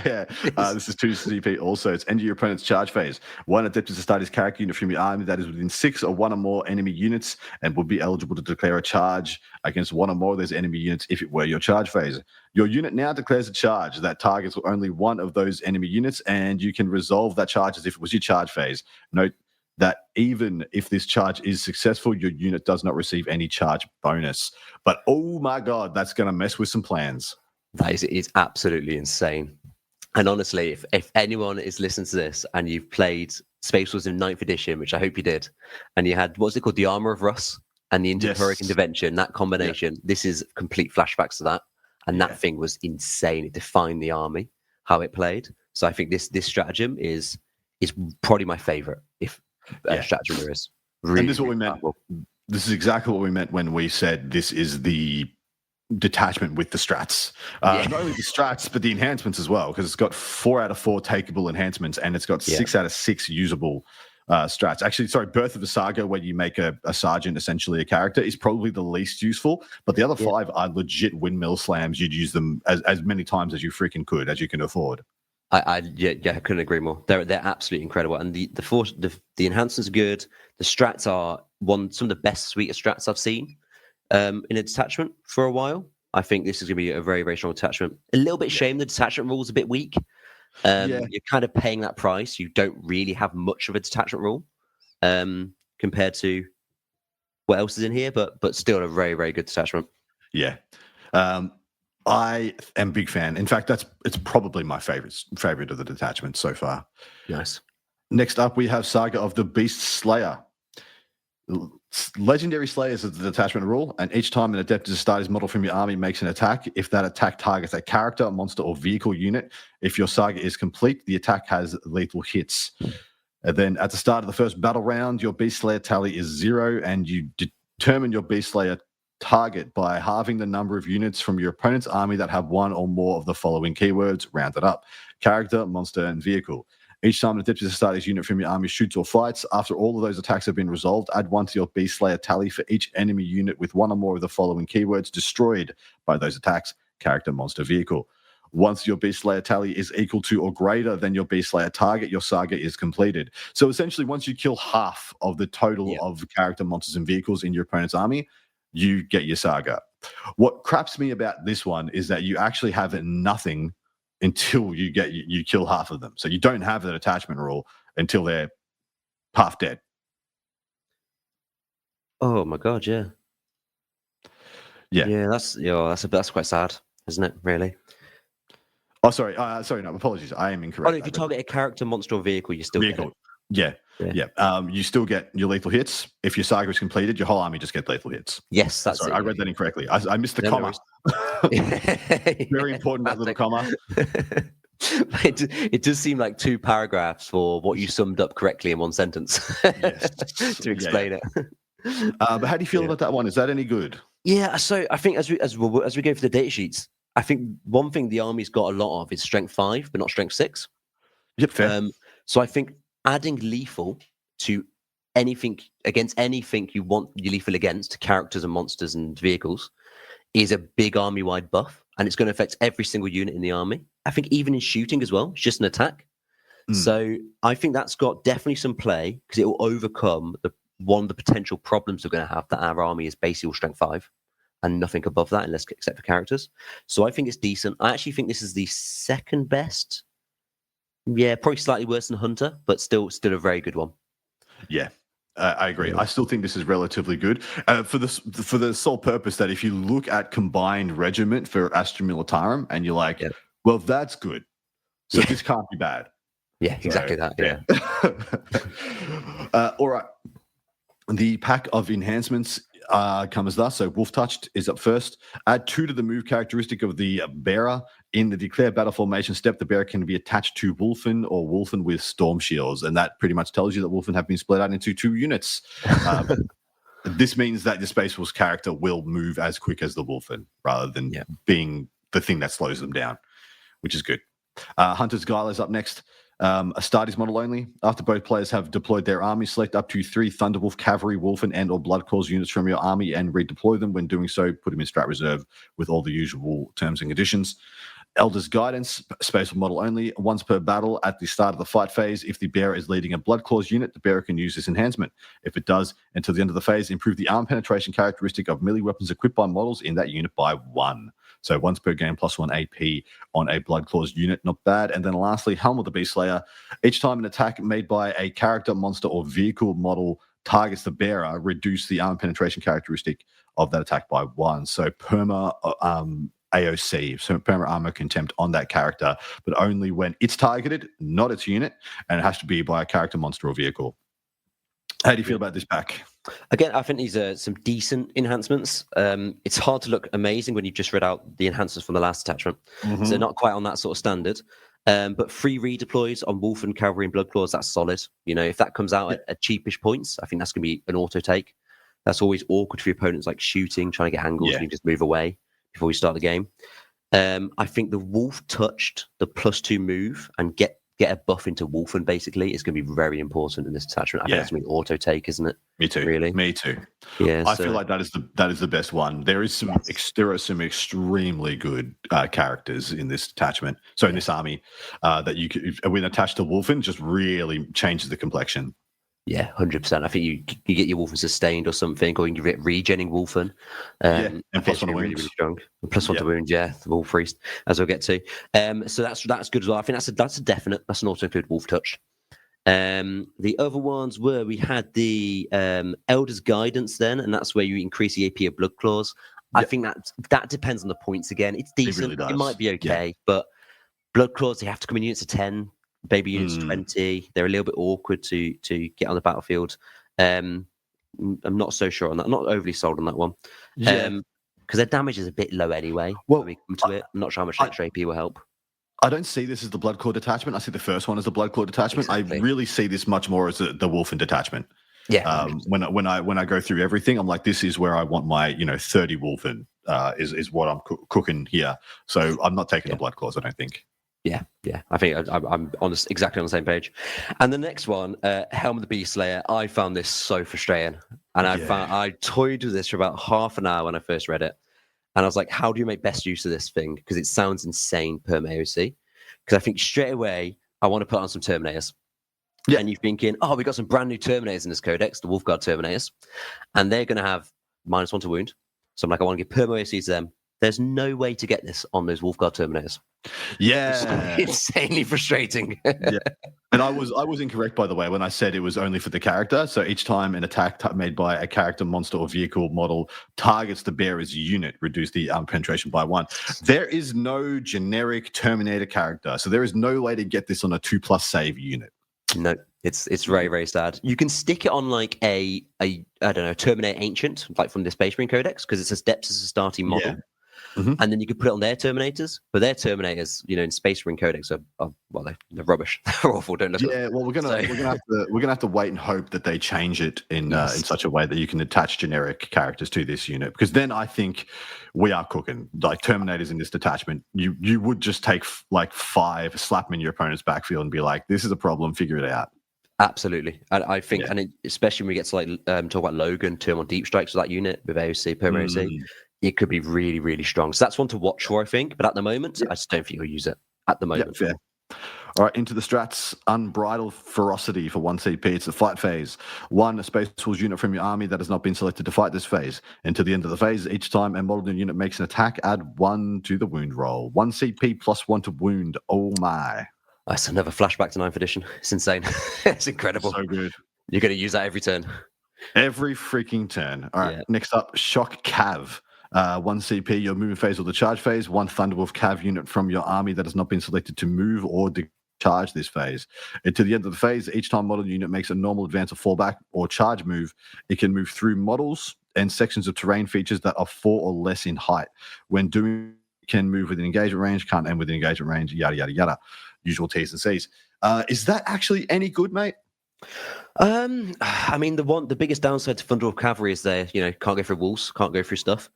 Yeah. This is 2 CP also. It's end of your opponent's charge phase. 1 Adeptus Astartes character unit from your army that is within 6 or 1 or more enemy units and would be eligible to declare a charge against 1 or more of those enemy units if it were your charge phase. Your unit now declares a charge that targets only 1 of those enemy units, and you can resolve that charge as if it was your charge phase. Note that even if this charge is successful, your unit does not receive any charge bonus. But oh my God, that's going to mess with some plans. That is absolutely insane. And honestly, if anyone is listening to this and you've played Space Wars in 9th edition, which I hope you did, and you had, what's it called, the Armor of Russ and the Heroic Intervention, that combination, this is complete flashbacks to that. And that thing was insane. It defined the army, how it played. So I think this stratagem is probably my favorite, if stratagem there is. Really, and this is what we meant. This is exactly what we meant when we said this is the detachment with the strats. Not only the strats, but the enhancements as well, because it's got 4 out of 4 takeable enhancements, and it's got 6 out of 6 usable strats. Actually, sorry, Birth of a Saga, where you make a sergeant essentially a character, is probably the least useful, but the other 5 are legit windmill slams. You'd use them as many times as you freaking could, as you can afford. I couldn't agree more. They're absolutely incredible, and the enhancements are good. The strats are some of the best suite of strats I've seen in a detachment for a while. I think this is going to be a very, very strong detachment. A little bit shame the detachment rule is a bit weak. You're kind of paying that price. You don't really have much of a detachment rule compared to what else is in here, but still a very, very good detachment. Yeah. I am a big fan. In fact, it's probably my favorite of the detachments so far. Nice. Next up, we have Saga of the Beast Slayer. Legendary Slayers is the detachment rule, and each time an Adeptus Astartes model from your army makes an attack, if that attack targets a character, monster, or vehicle unit, if your saga is complete, the attack has lethal hits. And then at the start of the first battle round, your Beast Slayer tally is 0, and you determine your Beast Slayer target by halving the number of units from your opponent's army that have 1 or more of the following keywords rounded up: character, monster, and vehicle. Each time an Adeptus Astartes unit from your army shoots or fights, after all of those attacks have been resolved, add 1 to your Beast Slayer tally for each enemy unit with 1 or more of the following keywords destroyed by those attacks: character, monster, vehicle. Once your Beast Slayer tally is equal to or greater than your Beast Slayer target, your saga is completed. So essentially, once you kill half of the total of character, monsters, and vehicles in your opponent's army, you get your saga. What craps me about this one is that you actually have nothing until you kill half of them. So you don't have that attachment rule until they're half dead. Oh my God, yeah. That's quite sad, isn't it? Really? Oh, sorry. No, apologies. I am incorrect. Oh, if you target a character, monster, or vehicle, you still get it. Yeah. You still get your lethal hits. If your saga is completed, your whole army just gets lethal hits. Yes, that's Sorry, it. I read that incorrectly. I missed the comma. Very important, that little comma. It does seem like 2 paragraphs for what you summed up correctly in 1 sentence to explain it. But how do you feel about that one? Is that any good? Yeah, so I think as we go for the data sheets, I think one thing the army's got a lot of is strength 5, but not strength 6. Yep, fair. So I think adding lethal to anything you want your lethal against, characters and monsters and vehicles, is a big army-wide buff, and it's going to affect every single unit in the army. I think even in shooting as well, it's just an attack. So I think that's got definitely some play because it will overcome one of the potential problems we're going to have, that our army is basically all strength 5 and nothing above that unless except for characters. So I think it's decent. I actually think this is the second best. Yeah, probably slightly worse than Hunter, but still a very good one. Yeah. I agree. I still think this is relatively good for the sole purpose that if you look at combined regiment for Astra Militarum and you're like, well, that's good. So this can't be bad. Yeah, exactly that. Yeah. All right. The pack of enhancements comes thus. So Wolf Touched is up first. Add 2 to the move characteristic of the bearer. In the declare battle formation step, the bearer can be attached to Wolfen or Wolfen with Storm Shields. And that pretty much tells you that Wolfen have been split out into 2 units. This means that the Space Wolf's character will move as quick as the Wolfen rather than being the thing that slows them down, which is good. Hunter's Guile is up next. Astartes model only. After both players have deployed their army, select up to 3 Thunderwolf, Cavalry, Wolfen, and or Bloodclaws units from your army and redeploy them. When doing so, put them in strat reserve with all the usual terms and conditions. Elder's Guidance, Space model only. Once per battle at the start of the fight phase, if the bearer is leading a Bloodclaws unit, the bearer can use this enhancement. If it does, until the end of the phase, improve the arm penetration characteristic of melee weapons equipped by models in that unit by 1. So once per game, +1 AP on a Bloodclaws unit. Not bad. And then lastly, Helm of the Beast Slayer. Each time an attack made by a character, monster, or vehicle model targets the bearer, reduce the arm penetration characteristic of that attack by 1. So perma AOC, so perma armor contempt on that character, but only when it's targeted, not its unit, and it has to be by a character, monster, or vehicle. How do you feel about this pack? Again, I think these are some decent enhancements. It's hard to look amazing when you've just read out the enhancements from the last attachment. So not quite on that sort of standard. But 3 redeploys on Wolf and Cavalry and Bloodclaws, that's solid. You know, if that comes out at cheapish points, I think that's going to be an auto take. That's always awkward for your opponents, like shooting, trying to get angles, and you just move away before you start the game. I think the Wolf Touched, the +2 move, and get a buff into Wolfen basically is going to be very important in this attachment. I think that's going to be auto take, isn't it? Me too. Really? Me too. Yeah. I feel like that is the best one. There are some extremely good characters in this attachment. So in this army, that you could, when attached to Wolfen, just really changes the complexion. Yeah, 100%. I think you get your Wolfen sustained or something, or you can get regenning Wolfen. And +1 to wounds. Really strong. And +1 to wounds, the Wolf Priest, as we'll get to. So that's good as well. I think that's a definite. That's an auto include Wolf Touch. The other ones we had the Elder's Guidance then, and that's where you increase the AP of Bloodclaws. I think that depends on the points again. It's decent. It really does. Might be okay, but Bloodclaws, they have to come in units of 10. Baby units 20. They're a little bit awkward to get on the battlefield. I'm not so sure on that. I'm not overly sold on that one. Because their damage is a bit low anyway. Well, when we come to it, I'm not sure how much extra AP will help. I don't see this as the Bloodclaw detachment. I see the first one as the Bloodclaw detachment. Exactly. I really see this much more as the Wolfen detachment. Yeah. When I go through everything, I'm like, this is where I want my 30 Wolfen is what I'm cooking here. So I'm not taking the Bloodclaws, I don't think. Yeah. I think I'm exactly on the same page. And the next one, Helm of the Beast Slayer, I found this so frustrating. And I toyed with this for about half an hour when I first read it. And I was like, how do you make best use of this thing? Because it sounds insane per AOC. Because I think straight away, I want to put on some Terminators. Yeah. And you're thinking, we got some brand new Terminators in this Codex, the Wolfguard Terminators. And they're going to have -1 to wound. So I'm like, I want to give perma AOC to them. There's no way to get this on those Wolfguard Terminators. Yeah, it's insanely frustrating. And I was incorrect, by the way, when I said it was only for the character. So each time an attack made by a character, monster, or vehicle model targets the bearer's unit, reduce the penetration by 1. There is no generic Terminator character, so there is no way to get this on a 2+ save unit. No, it's very, very sad. You can stick it on like a I don't know, Terminator Ancient, like from the Space Marine Codex, because it says Depths as a starting model. and then you could put it on their Terminators. But their Terminators, in Space Marine Codex are they're rubbish. They're awful. Don't look at them. Yeah, well, we're gonna have to wait and hope that they change it in such a way that you can attach generic characters to this unit, because then I think we are cooking. Like Terminators in this detachment, you would just take like 5, slap them in your opponent's backfield, and be like, "This is a problem. Figure it out." Absolutely, and I think, especially when we get to like talk about Logan, turn on deep strikes with that unit with AOC, per AOC, it could be really, really strong. So that's one to watch for, I think. But at the moment, I just don't think you'll use it at the moment. Fair. All right, into the strats. Unbridled Ferocity for 1 CP. It's the fight phase. 1 Space Wolves unit from your army that has not been selected to fight this phase. Until the end of the phase, each time a model unit makes an attack, add 1 to the wound roll. 1 CP plus 1 to wound. Oh my. That's another flashback to 9th edition. It's insane. It's incredible. So good. You're going to use that every turn. Every freaking turn. All right, next up, Shock Cav. 1 CP, your movement phase or the charge phase. 1 Thunderwolf Cav unit from your army that has not been selected to move or charge this phase. And to the end of the phase, each time model unit makes a normal advance or fallback or charge move, it can move through models and sections of terrain features that are 4 or less in height. When doing, can move within engagement range, can't end within engagement range, yada, yada, yada. Usual T's and C's. Is that actually any good, mate? I mean, the biggest downside to Thunderwolf Cavalry is they, can't go through walls, can't go through stuff.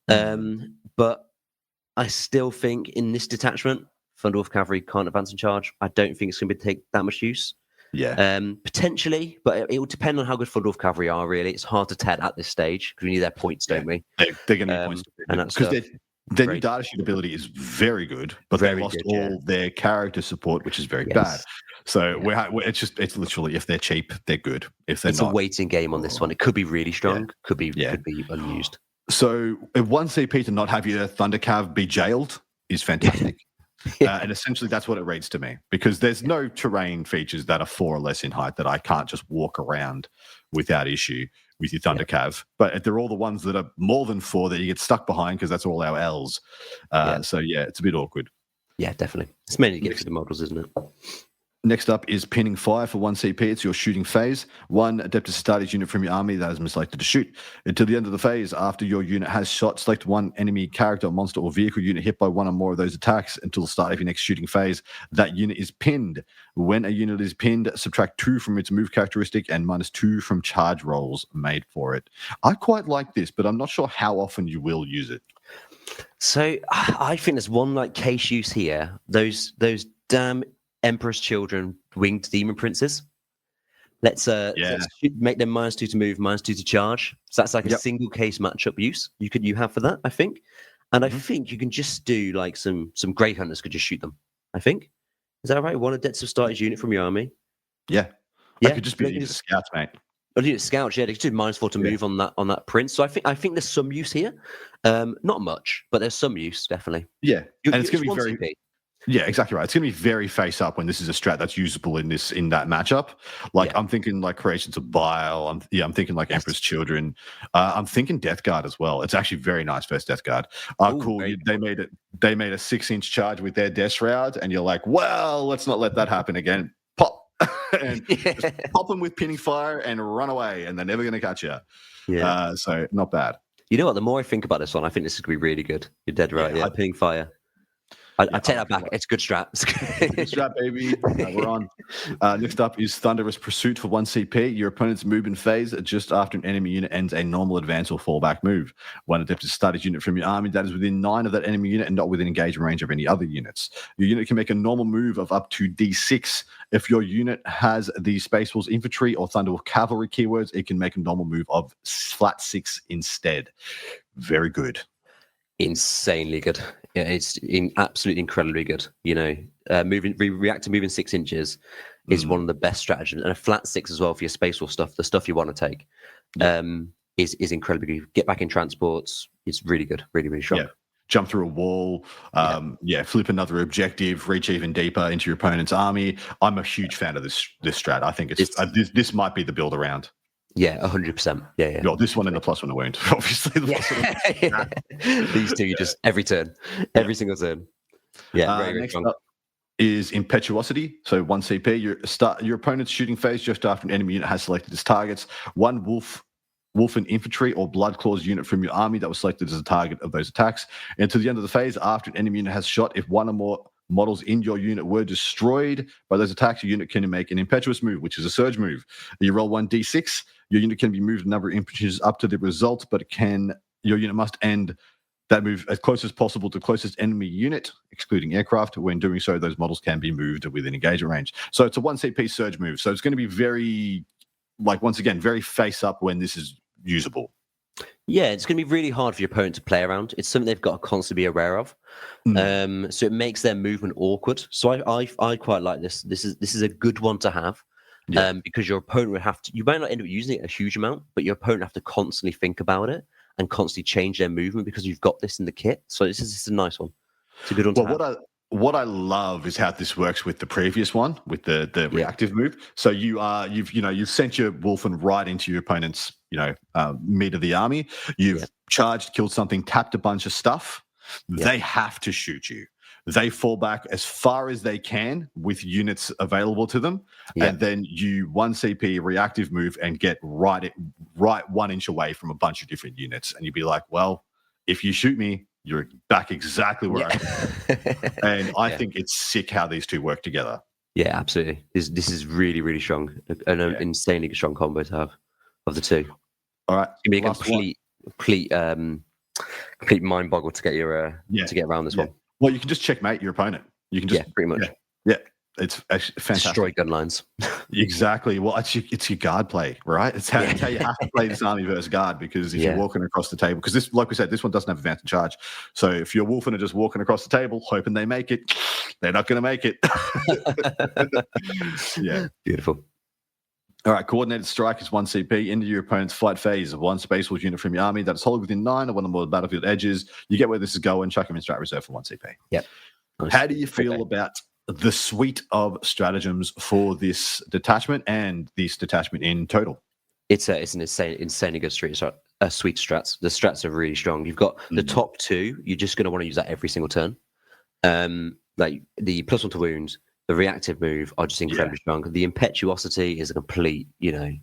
But I still think in this detachment, Thunderwolf Cavalry can't advance and charge. I don't think it's going to take that much use. Yeah. Potentially, but it will depend on how good Thunderwolf Cavalry are, really. It's hard to tell at this stage because we need their points, don't we? They're going to need points. Because their new data sheet ability is very good, but they lost all their character support, which is very bad. So it's literally, if they're cheap, they're good. If they're not, a waiting game on this one. It could be really strong, could be unused. So if 1 CP to not have your Thunder Cav be jailed is fantastic. And essentially that's what it reads to me, because there's no terrain features that are 4 or less in height that I can't just walk around without issue with your Thunder Cav. But they're all the ones that are more than 4 that you get stuck behind, because that's all our L's. So it's a bit awkward. Yeah, definitely. It's mainly to get through the models, isn't it? Next up is Pinning Fire for 1 CP. It's your shooting phase. 1 Adeptus Astartes unit from your army that has been selected to shoot. Until the end of the phase, after your unit has shot, select 1 enemy character, monster, or vehicle unit hit by 1 or more of those attacks until the start of your next shooting phase. That unit is pinned. When a unit is pinned, subtract 2 from its move characteristic and -2 from charge rolls made for it. I quite like this, but I'm not sure how often you will use it. So I think there's one case use here. Those damn Emperor's Children winged demon princes. Let's make them -2 to move, -2 to charge. So that's a single case matchup use you have for that, I think. And I think you can just do some Grey Hunters could just shoot them. I think, is that right? 1 Adeptus Astartes unit from your army. Yeah. That could just be the scouts, mate. Scouts, they could do -4 to move on that prince. So I think there's some use here. Not much, but there's some use definitely. Yeah, and it's going to be very. CP. Yeah, exactly right. It's going to be very face up when this is a strat that's usable in that matchup. I'm thinking Creations of Bile. I'm thinking Emperor's Children. I'm thinking Death Guard as well. It's actually very nice versus Death Guard. Cool. They made a 6-inch charge with their Death Shroud, and you're like, well, let's not let that happen again. Pop. And just pop them with Pinning Fire and run away, and they're never going to catch you. Yeah. So not bad. You know what? The more I think about this one, I think this is going to be really good. You're dead right. Yeah, Pinning Fire. I take that back. It's a good strat. Good strat, baby. We're on. Next up is Thunderous Pursuit for 1 CP. Your opponent's movement phase just after an enemy unit ends a normal advance or fallback move. 1 Adeptus Astartes unit from your army that is within 9 of that enemy unit and not within engagement range of any other units. Your unit can make a normal move of up to D6. If your unit has the Space Wolves Infantry or Thunderwolf Cavalry keywords, it can make a normal move of flat 6 instead. Very good. Insanely good. Yeah, it's absolutely incredibly good. React to moving 6 inches is one of the best strategies, and a flat 6 as well for your Space Wolf stuff, the stuff you want to take, is incredibly good. Get back in transports. It's really good, really, really strong. Yeah. Jump through a wall, flip another objective, reach even deeper into your opponent's army. I'm a huge fan of this strat. I think this might be the build around. Yeah, 100%. Yeah. Well, this one and the +1 to wound, obviously. These two, you just every turn, every single turn. Yeah, very, very next strong. up is Impetuosity. So 1 CP, your opponent's shooting phase just after an enemy unit has selected its targets. 1 Wolf Wolfen infantry or blood claws unit from your army that was selected as a target of those attacks. And to the end of the phase, after an enemy unit has shot, if one or more models in your unit were destroyed by those attacks, your unit can make an impetuous move, which is a surge move. You roll 1d6. Your unit can be moved a number of inches up to the result, but your unit must end that move as close as possible to closest enemy unit, excluding aircraft. When doing so, those models can be moved within engagement range. So it's a 1 CP surge move. So it's going to be very, once again, very face up when this is usable. Yeah, it's going to be really hard for your opponent to play around. It's something they've got to constantly be aware of. So it makes their movement awkward. So I quite like this. This is a good one to have. Because your opponent would have to, you might not end up using it a huge amount, but your opponent have to constantly think about it and constantly change their movement because you've got this in the kit. So this is a nice one. It's a good one to have. What I love is how this works with the previous one, with the reactive move. So you've sent your Wolfen right into your opponent's meat of the army. You've charged, killed something, tapped a bunch of stuff. They have to shoot you. They fall back as far as they can with units available to them, and then you 1 CP reactive move and get right 1 inch away from a bunch of different units, and you'd be like, well, if you shoot me, you're back exactly where I am. And I think it's sick how these two work together. Yeah, absolutely. This is really, really strong. An insanely strong combo to have of the two. All right. It's going to be a complete mind boggle to get your to get around this one. Well, you can just checkmate your opponent. You can just pretty much. Yeah. It's fantastic. Destroy gun lines. Exactly. Well, it's your guard play, right? It's how you have to play this army versus guard, because if you're walking across the table, because this, like we said, this one doesn't have advance and charge. So if your Wolfen are just walking across the table, hoping they make it, they're not going to make it. Yeah. Beautiful. All right, coordinated strike is 1 CP. Into your opponent's flight phase of 1 Space Wolf unit from your army that is holed within 9 or one or more battlefield edges. You get where this is going. Chuck him in strat reserve for 1 CP. Yep. Nice. How do you feel about the suite of stratagems for this detachment and this detachment in total? It's an insanely good suite strats. The strats are really strong. You've got the top two. You're just going to want to use that every single turn. Like the +1 to wounds, the reactive move are just incredibly strong. The impetuosity is a complete, you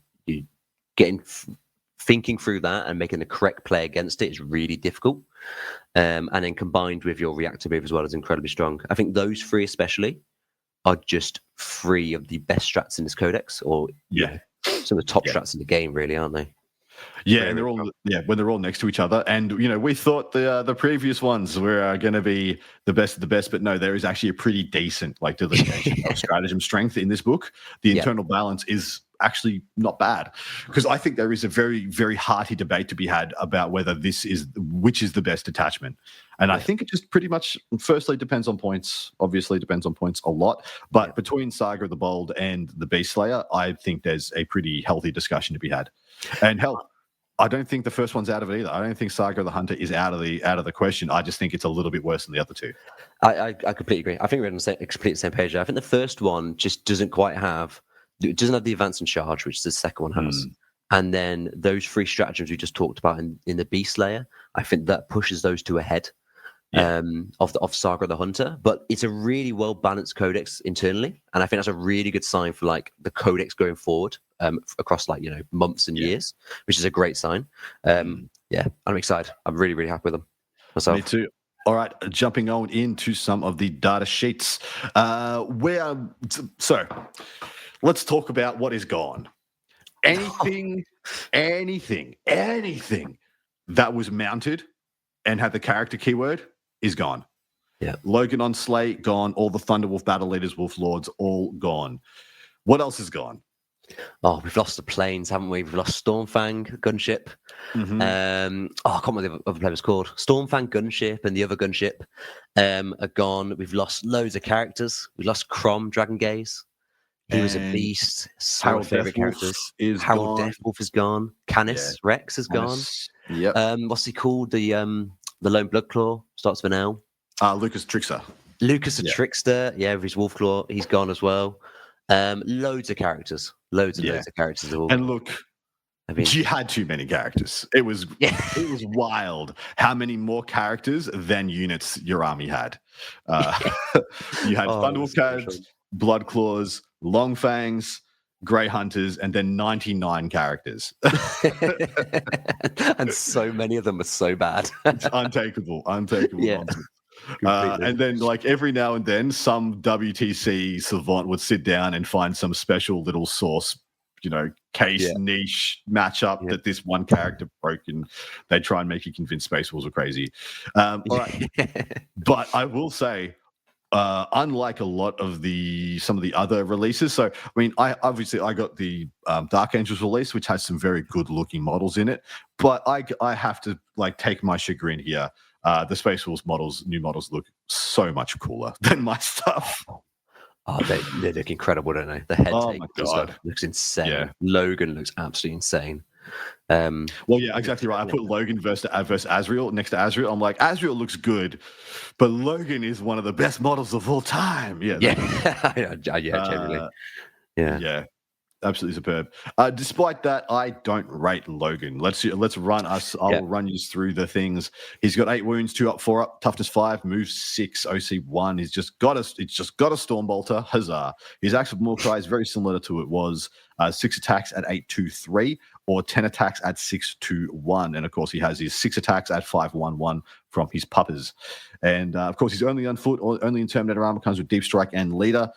thinking through that and making the correct play against it is really difficult. And then combined with your reactive move as well is incredibly strong. I think those three especially are just 3 of the best strats in this codex, or some of the top strats in the game, really, aren't they? Yeah, and they're all when they're all next to each other. And we thought the previous ones were going to be the best of the best, but no, there is actually a pretty decent delineation of stratagem strength in this book. The internal balance is actually not bad, because I think there is a very, very hearty debate to be had about which is the best detachment. And I think it just pretty much, firstly, depends on points. Obviously, depends on points a lot. But between Saga of the Bold and the Beast Slayer, I think there's a pretty healthy discussion to be had. And hell, I don't think the first one's out of it either. I don't think Saga of the Hunter is out of the question. I just think it's a little bit worse than the other two. I completely agree. I think we're on the completely same page. I think the first one just doesn't have the advance and charge, which the second one has. And then those 3 stratagems we just talked about in the Beast Slayer, I think that pushes those 2 ahead of Saga of the Hunter. But it's a really well balanced codex internally, and I think that's a really good sign for the codex going forward across months and years, which is a great sign. I'm excited. I'm really, really happy with them myself. Me too. All right, jumping on into some of the data sheets. So let's talk about what is gone. Anything that was mounted and had the character keyword is gone. Yeah. Logan on Slay, gone. All the Thunderwolf battle leaders, Wolf Lords, all gone. What else is gone? Oh, we've lost the planes, haven't we? We've lost Stormfang gunship. I can't remember what the other player was called. Stormfang gunship and the other gunship are gone. We've lost loads of characters. We lost Crom, Dragon Gaze. He was a beast. Harold favorite characters. Harold Deathwolf is gone. Canis Rex is gone. Yep. What's he called? The Lone Bloodclaw starts with an L. Lucas Trickster. Lucas the Trickster. Yeah, with his Wolfclaw, he's gone as well. Loads of characters. Loads of characters. And look, you had too many characters. It was wild how many more characters than units your army had. You had Thunderwolf cards, Bloodclaws, Longfangs, Grey Hunters, and then 99 characters. And so many of them are so bad. It's untakeable Yeah. nonsense. Completely. And then, like, every now and then, some WTC savant would sit down and find some special little source, case niche matchup that this one character broke, and they try and make you convince Space Wolves are crazy. All right. But I will say, unlike a lot of some of the other releases, so I mean, I got the Dark Angels release, which has some very good looking models in it, but I have to take my chagrin here. The Space Wolves new models look so much cooler than my stuff. Oh, they look incredible, don't they? The head take God. looks insane. Yeah. Logan looks absolutely insane. Well, yeah, exactly right. I put Logan versus Azrael next to Azrael. I'm like, Azrael looks good, but Logan is one of the best models of all time. Yeah. Genuinely. Yeah. Absolutely superb. Despite that, I don't rate Logan. Let's run us. I'll run you through the things. He's got 8 wounds, 2 up, 4 up, toughness 5, move 6, OC 1. It's just got a Stormbolter. Huzzah! His axe of Mordecai is very similar to it was 6 attacks at 8-2-3 or 10 attacks at 6-2-1, and of course he has his 6 attacks at 5-1-1 from his puppers. And of course he's only on foot or only in Terminator armor, comes with Deep Strike and Leader.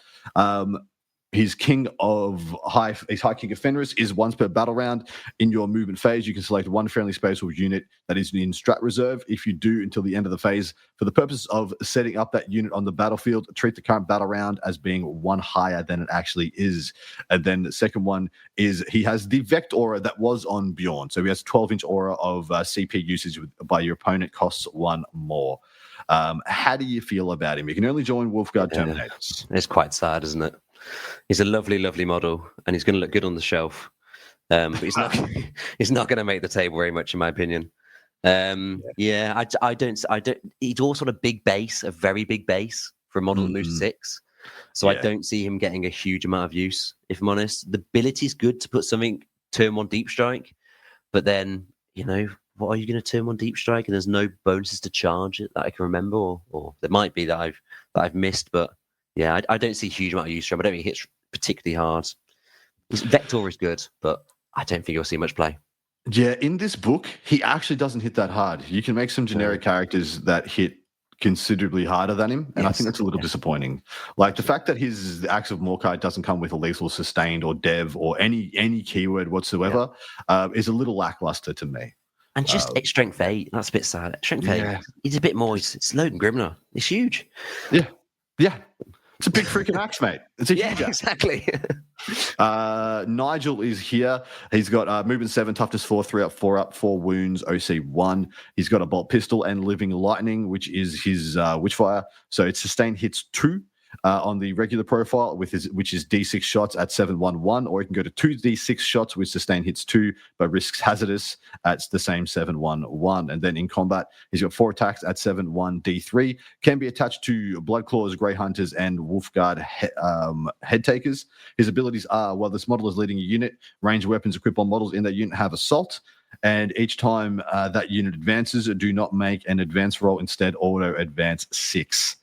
His High King of Fenris is once per battle round. In your movement phase, you can select one friendly Space Wolf unit that is in strat reserve. If you do until the end of the phase, for the purpose of setting up that unit on the battlefield, treat the current battle round as being 1 higher than it actually is. And then the second one is he has the Vect aura that was on Bjorn. So he has 12-inch aura of CP usage by your opponent, costs 1 more. How do you feel about him? You can only join Wolfguard Terminators. It's quite sad, isn't it? He's a lovely, lovely model, and he's going to look good on the shelf. But he's not. He's not going to make the table very much, in my opinion. I don't. He's also on a big base, a very big base for a model that moves 6. So I don't see him getting a huge amount of use. If I'm honest, the ability's good to put something turn 1 deep strike, but then what are you going to turn 1 deep strike? And there's no bonuses to charge it that I can remember, or there might be that I've missed, but. Yeah, I don't see a huge amount of use for him. I don't think he hits particularly hard. His Vector is good, but I don't think you'll see much play. Yeah, in this book, he actually doesn't hit that hard. You can make some generic characters that hit considerably harder than him, and I think that's a little disappointing. Like the fact that his Axe of Mordecai doesn't come with a lethal, sustained, or dev, or any keyword whatsoever is a little lackluster to me. And just strength 8, that's a bit sad. Strength 8, he's a bit more. It's Logan Grimner. It's huge. Yeah. It's a big freaking axe, mate. It's a huge axe. Exactly. Nigel is here. He's got movement 7, toughness 4, 3 up, 4 up, 4 wounds, OC 1. He's got a bolt pistol and living lightning, which is his Witchfire. So it's sustained hits 2 on the regular profile, which is D6 shots at 7-1-1, or he can go to 2D6 shots with sustained hits 2, but risks hazardous at the same 7-1-1. And then in combat, he's got 4 attacks at 7-1-D3, can be attached to Blood Claws, Grey Hunters, and Wolfguard head takers. His abilities are, while this model is leading a unit, range weapons equipped on models in that unit have assault, and each time that unit advances, do not make an advance roll, instead auto advance 6.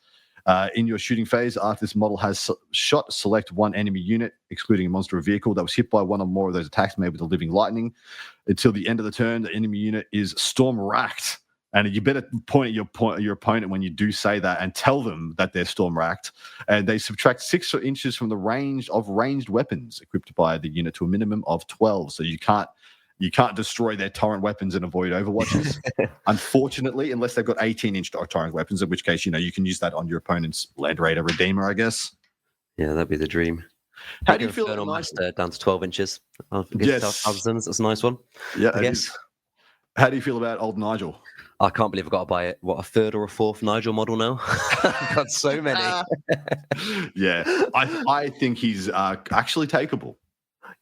In your shooting phase, after this model has shot, select one enemy unit, excluding a monster or vehicle, that was hit by one or more of those attacks made with a living lightning. Until the end of the turn, the enemy unit is storm racked. And you better point at your opponent when you do say that and tell them that they're storm racked. And they subtract 6 inches from the range of ranged weapons equipped by the unit to a minimum of 12. So you can't destroy their torrent weapons and avoid overwatches, unfortunately, unless they've got 18-inch torrent weapons, in which case, you can use that on your opponent's Land Raider Redeemer, I guess. Yeah, that'd be the dream. How do you feel on Master down to 12 inches? Yes. That's a nice one. Yeah, I guess. How do you feel about old Nigel? I can't believe I've got to buy it. What, a 3rd or a 4th Nigel model now? I've got so many. Yeah, I think he's actually takeable.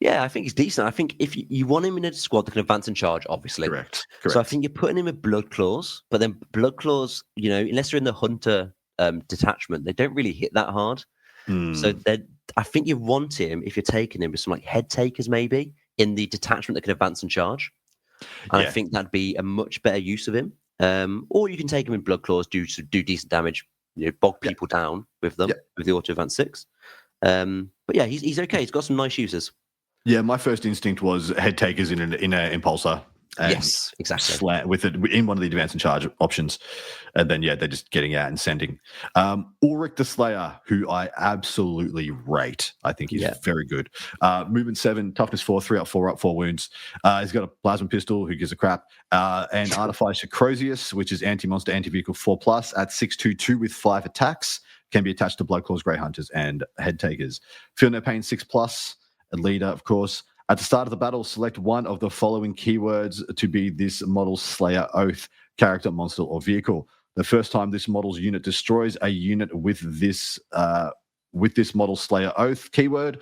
Yeah, I think he's decent. I think if you want him in a squad that can advance and charge, obviously. Correct. So I think you're putting him with Blood Claws, but then Blood Claws, unless they're in the Hunter detachment, they don't really hit that hard. So I think you want him, if you're taking him, with some head takers maybe, in the detachment that can advance and charge. And I think that'd be a much better use of him. Or you can take him in Blood Claws, do decent damage, bog people down with them, with the auto advance 6. But yeah, he's okay. He's got some nice uses. Yeah, my first instinct was head takers in an impulsor. And Yes, exactly. slant with it in one of the advance and charge options. And then, they're just getting out and sending. Ulrich the Slayer, who I absolutely rate. I think he's very good. Movement 7, toughness 4, 3 up, 4 up, 4 wounds. He's got a plasma pistol, who gives a crap. And Artificer Crozius, which is anti-monster, anti-vehicle 4+, at 6/2/2 with 5 attacks. Can be attached to Bloodclaws, Grey Hunters, and Head Takers. Feel No Pain 6+, a leader, of course. At the start of the battle, select one of the following keywords to be this model's Slayer Oath, character, monster, or vehicle. The first time this model's unit destroys a unit with this model's Slayer Oath keyword,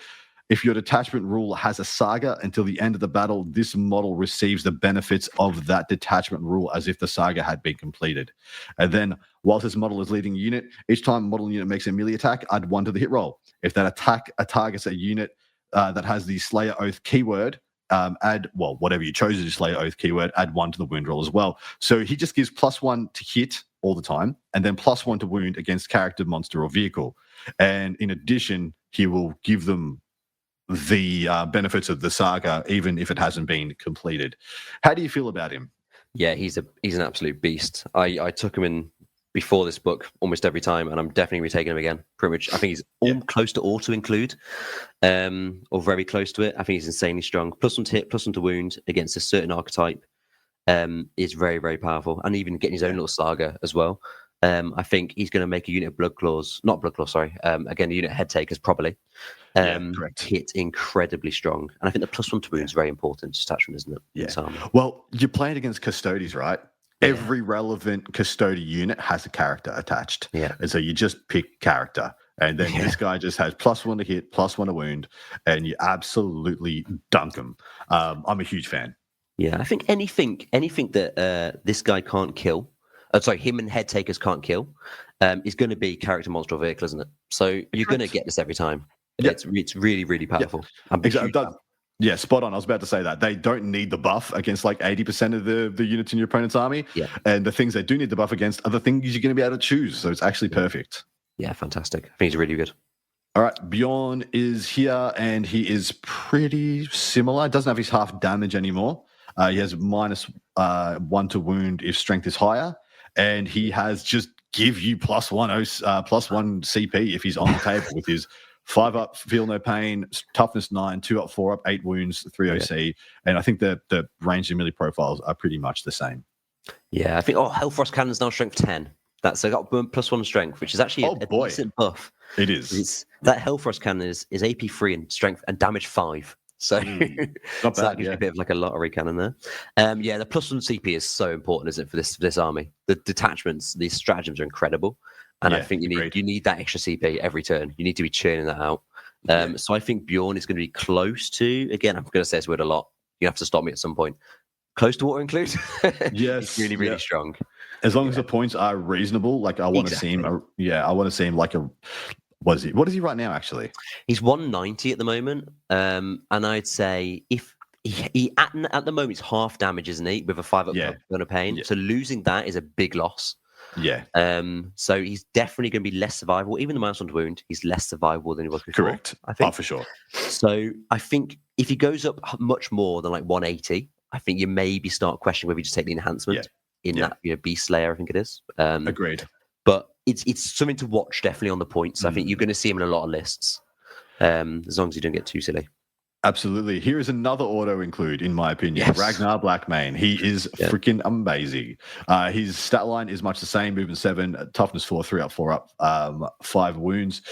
if your detachment rule has a saga until the end of the battle, this model receives the benefits of that detachment rule as if the saga had been completed. And then, whilst this model is leading a unit, each time a model unit makes a melee attack, add 1 to the hit roll. If that attack targets a unit that has the Slayer Oath keyword, add, whatever you chose as your Slayer Oath keyword, add 1 to the wound roll as well. So he just gives +1 to hit all the time, and then +1 to wound against character, monster, or vehicle. And in addition, he will give them the benefits of the saga, even if it hasn't been completed. How do you feel about him? Yeah, he's an absolute beast. I took him in before this book almost every time, and I'm definitely going to be taking him again. Pretty much, I think he's close to auto include, or very close to it. I think he's insanely strong. +1 to hit, +1 to wound against a certain archetype is very, very powerful, and even getting his own little saga as well. I think he's going to make a unit of again, a unit of Head Takers probably. Hit incredibly strong, and I think the +1 to wound is very important attachment, isn't it? Yeah. Well, you're playing against Custodes, right? Every relevant Custody unit has a character attached. Yeah. And so you just pick character. And then this guy just has +1 to hit, +1 to wound, and you absolutely dunk him. I'm a huge fan. Yeah, I think anything that this guy can't kill, him and Head Takers can't kill, is going to be character, monster, or vehicle, isn't it? So you're going to get this every time. It's really, really powerful. Exactly. Yeah, spot on. I was about to say that. They don't need the buff against like 80% of the units in your opponent's army. Yeah. And the things they do need the buff against are the things you're going to be able to choose. So it's actually perfect. Yeah, fantastic. I think he's really good. All right, Bjorn is here, and he is pretty similar. Doesn't have his half damage anymore. He has -1 to wound if strength is higher. And he has just give you +1 CP if he's on the table with his 5 up, feel no pain, toughness 9, 2 up, 4 up, 8 wounds, 3 OC. And I think the range and melee profiles are pretty much the same. Yeah, I think, Hellfrost Cannon's now strength 10. That's got +1 strength, which is actually a decent buff. It is. That Hellfrost Cannon is AP 3 and strength and damage 5. So, not bad, that gives you a bit of like a lottery cannon there. The +1 CP is so important, isn't it, for this army? The detachments, these stratagems are incredible. And I think you need that extra CP every turn. You need to be churning that out. So I think Bjorn is going to be close to, again, I'm going to say this word a lot. You have to stop me at some point. Close to auto include. Yes. He's really, really strong. As long as the points are reasonable, like I want to see him. I want to see him like a. What is he right now? Actually, he's 190 at the moment, and I'd say if he at the moment he's half damage, isn't he? With a 5 up on a pain, so losing that is a big loss. Yeah. So he's definitely going to be less survivable. Even the -1 to wound, he's less survivable than he was before. Correct. I think. For sure. So I think if he goes up much more than like 180, I think you maybe start questioning whether you just take the enhancement in that Beast Slayer. I think it is. Agreed. But it's something to watch definitely on the points. I think you're going to see him in a lot of lists, as long as you don't get too silly. Absolutely. Here is another auto include, in my opinion. Yes. Ragnar Blackmane. He is freaking amazing. His stat line is much the same. Movement 7, toughness 4, 3 up, 4 up, 5 wounds.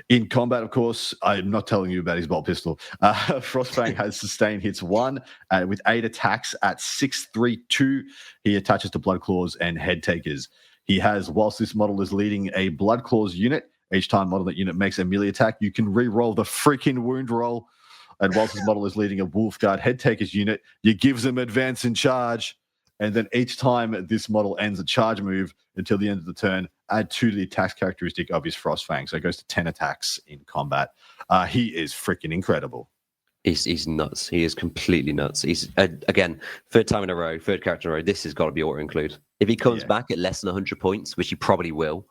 In combat, of course, I'm not telling you about his bolt pistol. Frostfang has sustained hits 1 with 8 attacks at 6/3/2. He attaches to Bloodclaws and Head Takers. He has, whilst this model is leading a Bloodclaws unit, each time model that unit makes a melee attack, you can re-roll the freaking wound roll. And whilst this model is leading a Wolfguard Head Takers unit, you give them advance and charge. And then each time this model ends a charge move until the end of the turn, add 2 to the attacks characteristic of his Frostfang. So it goes to 10 attacks in combat. He is freaking incredible. He's nuts. He is completely nuts. He's, again, third character in a row, this has got to be auto-include. If he comes back at less than 100 points, which he probably will,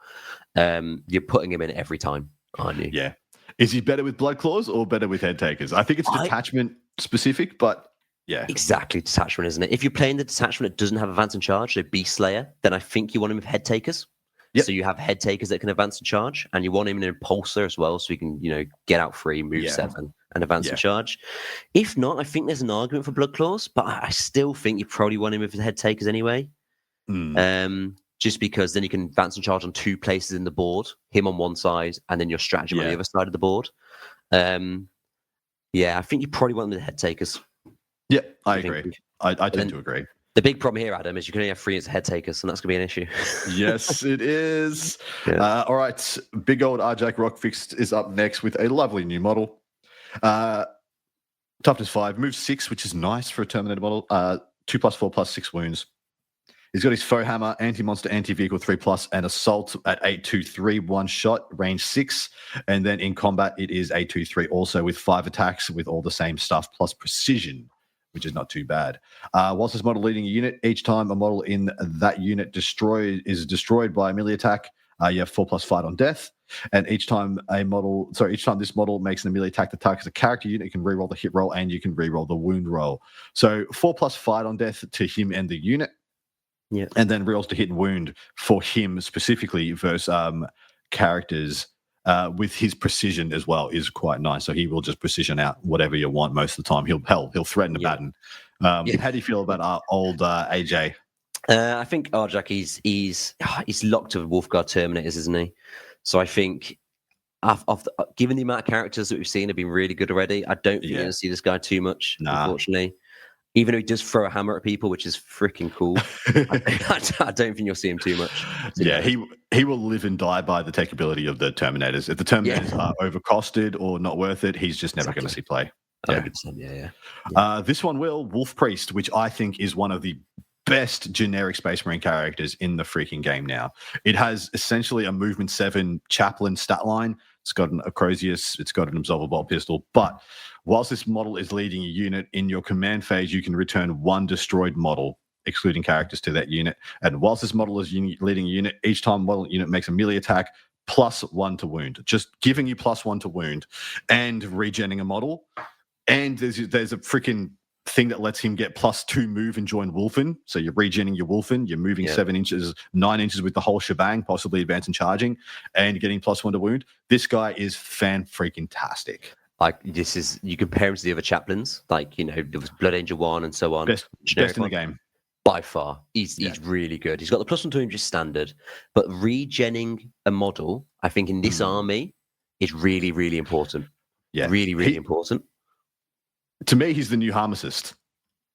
you're putting him in every time, aren't you? Yeah. Is he better with Bloodclaws or better with Head Takers? I think it's detachment specific, but yeah. Exactly, detachment, isn't it? If you're playing the detachment that doesn't have advance and charge, so Beast Slayer, then I think you want him with head takers. Yep. So you have head takers that can advance and charge, and you want him in an impulsor as well, so he can, get out free, move 7, and advance and charge. If not, I think there's an argument for Blood Claws, but I still think you probably want him with the head takers anyway. Just because then you can advance and charge on 2 places in the board, him on one side, and then your stratagem on the other side of the board. I think you probably want them with the head takers. Yeah, I agree. I tend to agree. The big problem here, Adam, is you can only have 3 as head takers, and that's going to be an issue. Yes, it is. All right, big old Arjak Rockfix is up next with a lovely new model. Toughness 5, move 6, which is nice for a Terminator model. 2+4+6 wounds. He's got his foe hammer, anti-monster, anti-vehicle 3+, and assault at 823, 1 shot, range 6. And then in combat, it is 823 also with 5 attacks with all the same stuff plus precision, which is not too bad. Whilst this model leading a unit, each time a model in that unit is destroyed by a melee attack, you have 4+ fight on death. And each time this model makes an melee attack that targets a character unit, you can reroll the hit roll and you can reroll the wound roll. So 4+ fight on death to him and the unit. Yeah. And then rerolls to hit and wound for him specifically versus characters with his precision as well is quite nice. So he will just precision out whatever you want most of the time. He'll threaten a baton. How do you feel about our old AJ? I think Arjak, he's locked to Wolfguard Terminators, isn't he? So I think, given the amount of characters that we've seen have been really good already, I don't think you're going to see this guy too much, unfortunately. Even though he does throw a hammer at people, which is freaking cool, I don't think you'll see him too much. He will live and die by the tech ability of the Terminators. If the Terminators are overcosted or not worth it, he's just never going to see play. 100%, This one will, Wolf Priest, which I think is one of the best generic Space Marine characters in the freaking game now. It has essentially a movement 7 chaplain stat line. It's got an Acrosius, it's got an Absolver Bolt pistol, but whilst this model is leading a unit, in your command phase, you can return 1 destroyed model, excluding characters, to that unit. And whilst this model is leading a unit, each time model unit makes a melee attack, +1 to wound, just giving you +1 to wound and regenning a model. And there's a freaking thing that lets him get +2 move and join Wolfen. So you're regenning your Wolfen, you're moving 7 inches, 9 inches with the whole shebang, possibly advance and charging, and getting +1 to wound. This guy is fan-freaking-tastic. Like, you compare him to the other chaplains, like, there was Blood Angel 1 and so on. Best in the game. By far. He's really good. He's got the +1 to him just standard, but regenning a model, I think in this army, is really, really important. Yeah. Really, really important. To me, he's the new Harmacist.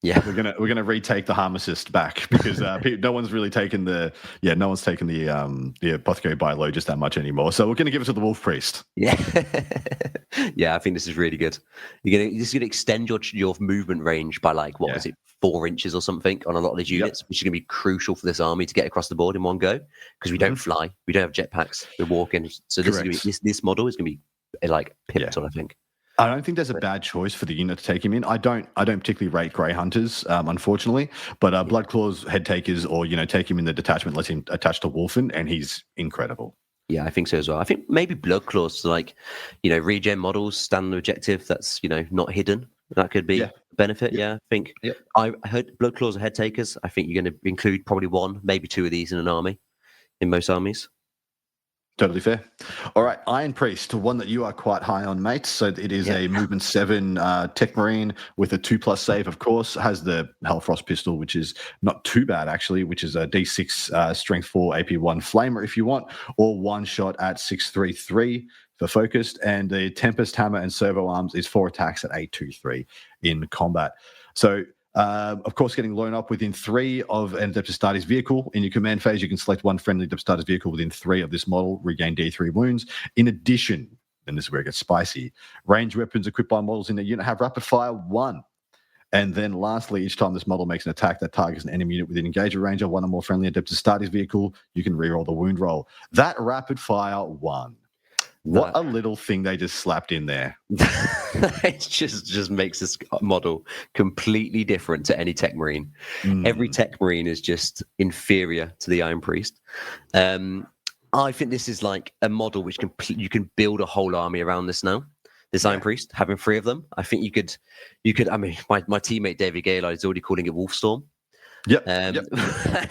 Yeah, we're gonna retake the Harmacist back because no one's really taken the Apothecary Biologist that much anymore. So we're gonna give it to the Wolf Priest. Yeah, I think this is really good. This is gonna extend your movement range by was it 4 inches or something on a lot of these units, which is gonna be crucial for this army to get across the board in one go because we don't fly, we don't have jetpacks, we're walking. So this model is gonna be pivotal, I think. I don't think there's a bad choice for the unit to take him in. I don't particularly rate Grey Hunters, unfortunately, but Blood Claws, head takers, or take him in the detachment, let him attach to Wolfen, and he's incredible. Yeah, I think so as well. I think maybe Blood Claws, regen models, standard objective that's not hidden. That could be a benefit. Yeah, I think. Yeah. I heard Blood Claws are head takers. I think you're going to include probably 1, maybe 2 of these in an army, in most armies. Totally fair. All right, Iron Priest, one that you are quite high on, mate. So it is a movement 7 Tech Marine with a 2+ save, of course. Has the Hellfrost pistol, which is not too bad, actually, which is a D6 Strength 4 AP1 Flamer if you want, or 1 shot at 633 for focused. And the Tempest Hammer and Servo Arms is 4 attacks at 823 in combat. So of course, getting blown up within 3 of an Adeptus Astartes vehicle. In your command phase, you can select 1 friendly Adeptus Astartes vehicle within 3 of this model, regain D3 wounds. In addition, and this is where it gets spicy, ranged weapons equipped by models in the unit have rapid fire 1. And then lastly, each time this model makes an attack that targets an enemy unit within engager range of 1 or more friendly Adeptus Astartes vehicle, you can reroll the wound roll. That rapid fire 1. What a little thing they just slapped in there. It just makes this model completely different to any Tech Marine. Every Tech Marine is just inferior to the Iron Priest. I think this is like a model which you can build a whole army around this now. Design Priest, having 3 of them. I think you could. I mean, my teammate David Gaylord is already calling it Wolfstorm. Yep.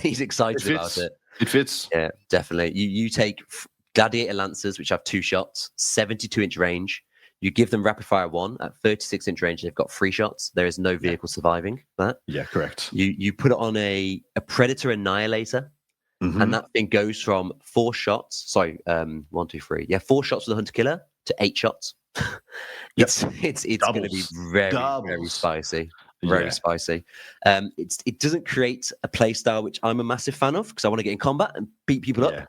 He's excited about it. It fits. Yeah, definitely. You take Gladiator Lancers, which have 2 shots, 72-inch range. You give them rapid fire 1 at 36-inch range. They've got 3 shots. There is no vehicle surviving that. Yeah, correct. You put it on a Predator Annihilator, and that thing goes from 4 shots. Sorry, 1, 2, 3. Yeah, 4 shots with a Hunter Killer to 8 shots. It's going to be very spicy. Very spicy. It doesn't create a play style which I'm a massive fan of because I want to get in combat and beat people up.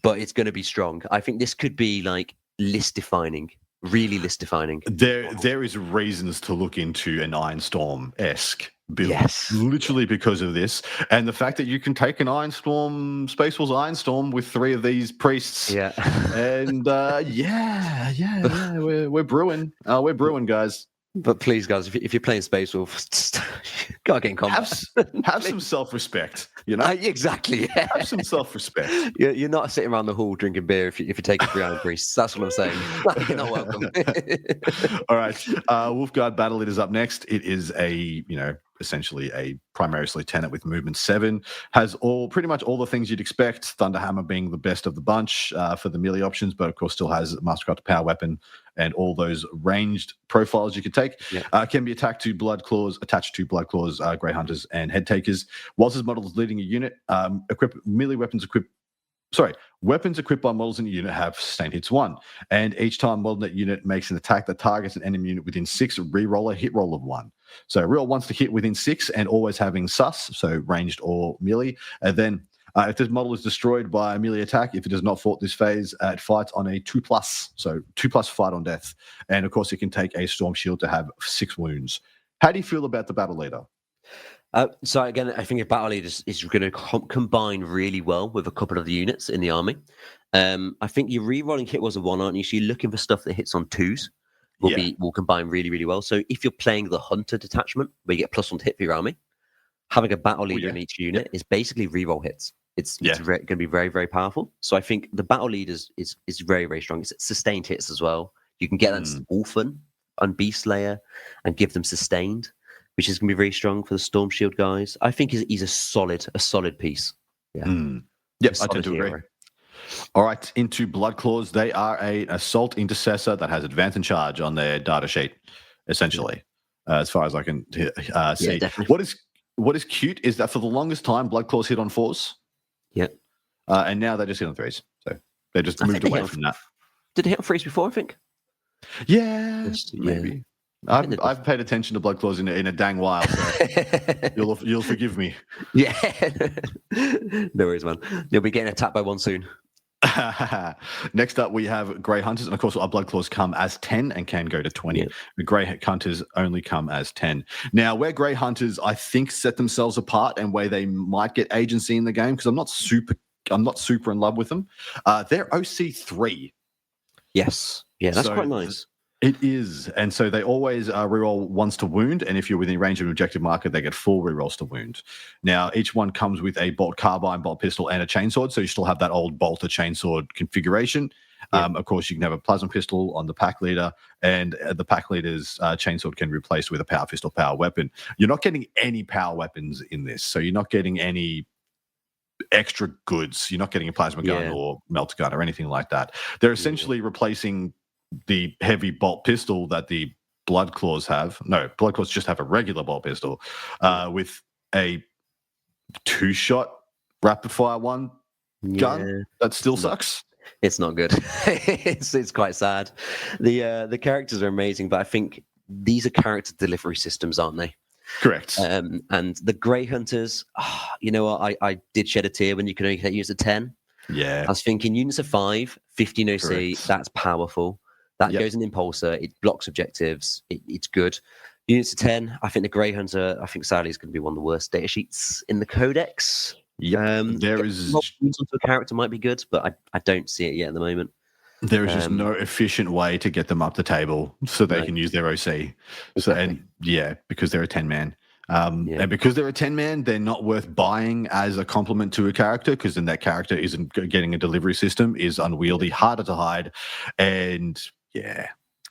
But it's going to be strong. I think this could be like list defining. Really list defining. There is reasons to look into an Ironstorm-esque build. Yes. Literally because of this. And the fact that you can take an Ironstorm, Space Wolves Ironstorm with 3 of these priests. Yeah. And we're brewing. We're brewing, guys. But please, guys, if you're playing Space Wolf, just gotta get in combat. Have some self-respect, you know? Exactly. Yeah. Have some self-respect. You're not sitting around the hall drinking beer if you're taking 3 Iron Priests. That's what I'm saying. You're not welcome. All right. Wolfguard Battle Leader is up next. It is essentially a primary lieutenant with movement 7, has pretty much all the things you'd expect, Thunderhammer being the best of the bunch for the melee options, but of course still has Mastercraft power weapon and all those ranged profiles you could take. Can be attached to Blood Claws, Grey Hunters, and Head Takers. Whilst his model is leading a unit, weapons equipped by models in the unit have sustained hits 1. And each time model in that unit makes an attack that targets an enemy unit within 6, re-roll a hit roll of 1. So reroll once to hit within 6 and always having sus, so ranged or melee. And then if this model is destroyed by a melee attack, if it does not fought this phase, it fights on a 2+, so 2+ fight on death. And of course, it can take a Storm Shield to have 6 wounds. How do you feel about the Battle Leader? So again, I think a Battle Leader is going to combine really well with a couple of the units in the army. I think you're re-rolling hit was a 1, aren't you? So you're looking for stuff that hits on 2s. Will combine really, really well. So if you're playing the Hunter detachment, where you get +1 to hit for your army, having a Battle Leader in each unit is basically re-roll hits. It's going to be very, very powerful. So I think the Battle Leader is very, very strong. It's sustained hits as well. You can get that Orphan and Beast Slayer and give them sustained, which is going to be very strong for the Storm Shield guys. I think he's a solid piece. Yeah. Yep, I tend to agree. All right, into Blood Claws. They are an assault intercessor that has advance and charge on their data sheet, essentially, as far as I can see. What is cute is that for the longest time, Blood Claws hit on 4s. Yep. And now they just hit on 3s. So they just moved away from that. Did it hit on 3s before, I think? Yeah, maybe. I've paid attention to Blood Claws in a dang while, so you'll forgive me. Yeah. No worries, man. You'll be getting attacked by one soon. Next up, we have Grey Hunters, and of course, our Blood Claws come as 10 and can go to 20. Yeah. The Grey Hunters only come as 10. Now, where Grey Hunters, I think, set themselves apart and where they might get agency in the game, because I'm not super in love with them. They're OC3. Yes. Yeah, that's quite nice. It is. And so they always reroll once to wound. And if you're within range of an objective marker, they get 4 rerolls to wound. Now, each one comes with a bolt carbine, bolt pistol, and a chainsword. So you still have that old bolter chainsword configuration. Yeah. Of course, you can have a plasma pistol on the pack leader, and the pack leader's chainsword can be replaced with a power pistol, power weapon. You're not getting any power weapons in this. So you're not getting any extra goods. You're not getting a plasma gun or melter gun or anything like that. They're essentially replacing the heavy bolt pistol that the Blood Claws have. No, Blood Claws just have a regular bolt pistol with a 2-shot rapid fire 1 gun. That still sucks. It's not good. it's quite sad. The characters are amazing, but I think these are character delivery systems, aren't they? Correct. And the Grey Hunters, you know what? I did shed a tear when you could only use a 10. Yeah. I was thinking units of 5, 15 OC, Correct. that's powerful. That goes in Impulsor. It blocks objectives. It's good. Units of 10, I think the Grey Hunter, I think sadly is going to be one of the worst data sheets in the Codex. There is onto a character might be good, but I don't see it yet at the moment. There is just no efficient way to get them up the table so they can use their OC. So because they're a 10-man. And because they're a 10-man, they're not worth buying as a complement to a character, because then that character isn't getting a delivery system, is unwieldy, harder to hide, and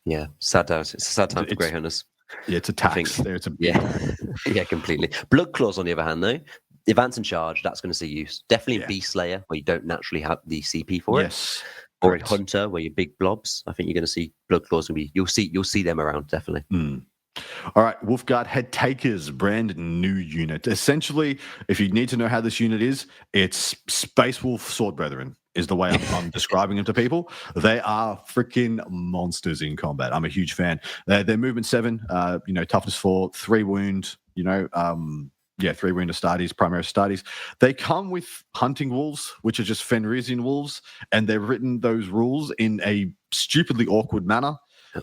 Yeah, sad times. It's a sad time for It's- Grey Hunters. Yeah, it's a I think- tax. There, it's a big Yeah, yeah, completely. Blood Claws, on the other hand, though, advance and charge, that's going to see use. Definitely in Yeah. Beast Slayer, where you don't naturally have the CP for it. Yes. Or in correct. Hunter, where you're big blobs. I think you're going to see Blood Claws. You'll see them around, definitely. Mm. All right, Wolfguard Head Takers, brand new unit. Essentially, if you need to know how this unit is, it's Space Wolf Sword Brethren is the way I'm describing them to people. They are freaking monsters in combat. I'm a huge fan. They're movement 7, toughness 4, 3 wound, 3 wound Astartes, primary Astartes. They come with hunting wolves, which are just Fenrisian wolves, and they've written those rules in a stupidly awkward manner.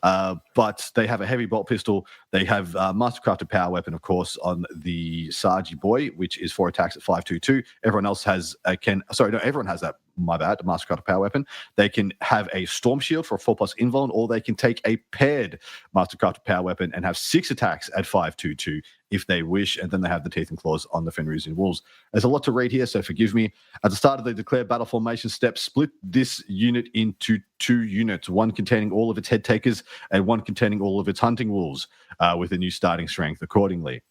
But they have a heavy bolt pistol. They have mastercrafted power weapon, of course, on the Sargi Boy, which is 4 attacks at 522. Everyone else has everyone has that. My bad. The mastercrafted power weapon. They can have a storm shield for a 4+ invuln, or they can take a paired mastercrafted power weapon and have 6 attacks at 522 if they wish. And then they have the teeth and claws on the Fenrisian wolves. There's a lot to read here, so forgive me. At the start of the declared battle formation step, split this unit into 2 units, one containing all of its head takers and one containing all of its hunting wolves, with a new starting strength accordingly.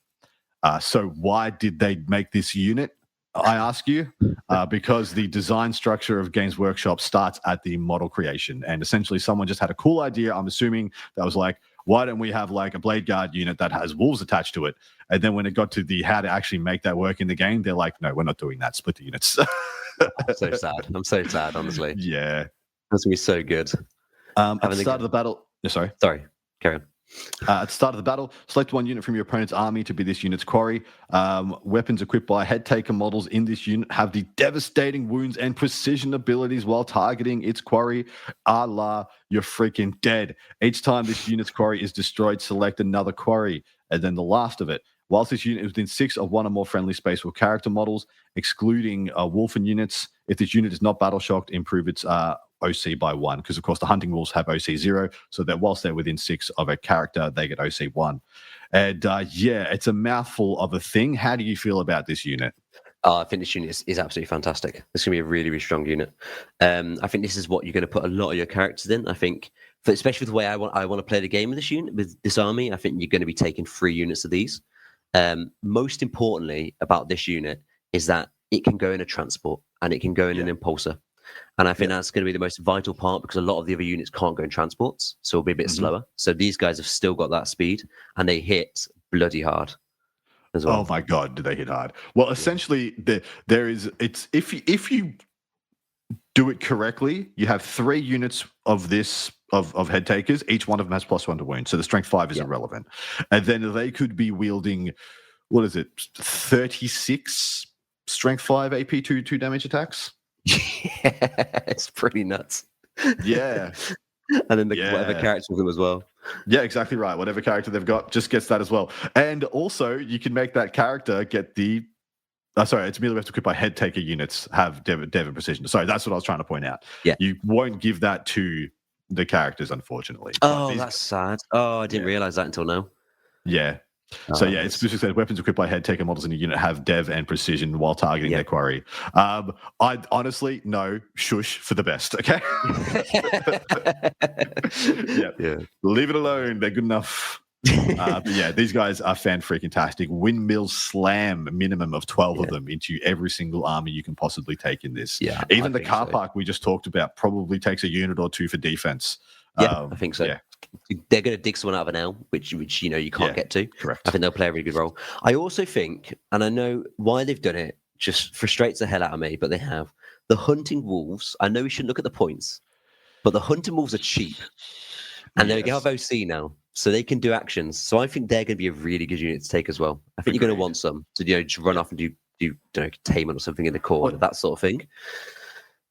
So why did they make this unit? I ask you, because the design structure of Games Workshop starts at the model creation, and essentially someone just had a cool idea. I'm assuming that was like, why don't we have like a Blade Guard unit that has wolves attached to it? And then when it got to the how to actually make that work in the game, they're like, no, we're not doing that. Split the units. I'm so sad. I'm so sad, honestly. Yeah. That's going to be so good. At the start of the battle, sorry, carry on. At the start of the battle, select one unit from your opponent's army to be this unit's quarry. Weapons equipped by head taker models in this unit have the devastating wounds and precision abilities while targeting its quarry. A la, you're freaking dead. Each time this unit's quarry is destroyed, select another quarry. And then the last of it. Whilst this unit is within 6 of one or more friendly Space Wolf character models, excluding Wolfen units, if this unit is not battle shocked, improve its OC by 1, because of course the hunting wolves have OC 0, so that whilst they're within 6 of a character, they get OC 1. And it's a mouthful of a thing. How do you feel about this unit? I think this unit is absolutely fantastic. This is going to be a really, really strong unit. I think this is what you're going to put a lot of your characters in. I think, especially with the way I want to play the game with this unit, with this army, I think you're going to be taking 3 units of these. Most importantly about this unit is that it can go in a transport and it can go in an impulsor. And I think that's going to be the most vital part, because a lot of the other units can't go in transports, so it'll be a bit slower. So these guys have still got that speed, and they hit bloody hard as well. Oh my god, do they hit hard? Well, essentially, if you do it correctly, you have 3 units of this of head takers. Each one of them has +1 to wound, so the strength 5 is irrelevant. And then they could be wielding, 36 strength 5 AP 2 damage attacks. Yeah, it's pretty nuts. Yeah. And then whatever character with them as well. Yeah, exactly right. Whatever character they've got just gets that as well. And also, you can make that character get the... it's merely equipped by head taker units have Dev and Precision. Sorry, that's what I was trying to point out. Yeah. You won't give that to the characters, unfortunately. Oh, that's sad. Oh, I didn't realize that until now. Yeah. So it's specifically said weapons equipped by head taker models in a unit have Dev and Precision while targeting their quarry. I honestly shush for the best. Okay. Yeah. Leave it alone. They're good enough. But these guys are fan-freaking-tastic. Windmill slam minimum of 12 of them into every single army you can possibly take in this. Yeah, even the car park we just talked about probably takes a unit or 2 for defense. Yeah, I think so. Yeah. They're going to dig someone out of an L, which you can't get to. Correct. I think they'll play a really good role. I also think, and I know why they've done it, just frustrates the hell out of me, but they have the hunting wolves. I know we shouldn't look at the points, but the hunting wolves are cheap, and they have OC now, so they can do actions. So I think they're going to be a really good unit to take as well. I think you're going to want some to just run off and do containment or something in the corner, that sort of thing.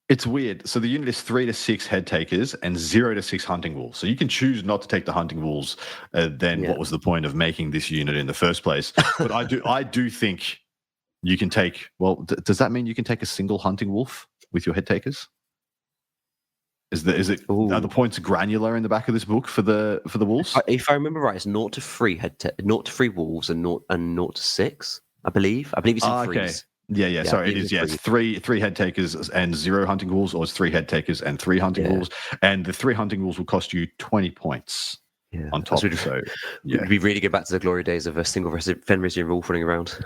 It's weird. So the unit is 3 to 6 head takers and 0 to 6 hunting wolves. So you can choose not to take the hunting wolves. Then what was the point of making this unit in the first place? But I do think you can take. Well, does that mean you can take a single hunting wolf with your head takers? Are the points granular in the back of this book for the wolves? If I remember right, it's 0 to 3 0 to 3 wolves and 0 to 6. I believe it's in threes. Yeah. Sorry, it is. Yeah, it's three head takers and 0 hunting wolves, or it's 3 head takers and 3 hunting wolves, and the 3 hunting wolves will cost you 20 points on top. So we'd be really good back to the glory days of a single Fenrisian wolf running around.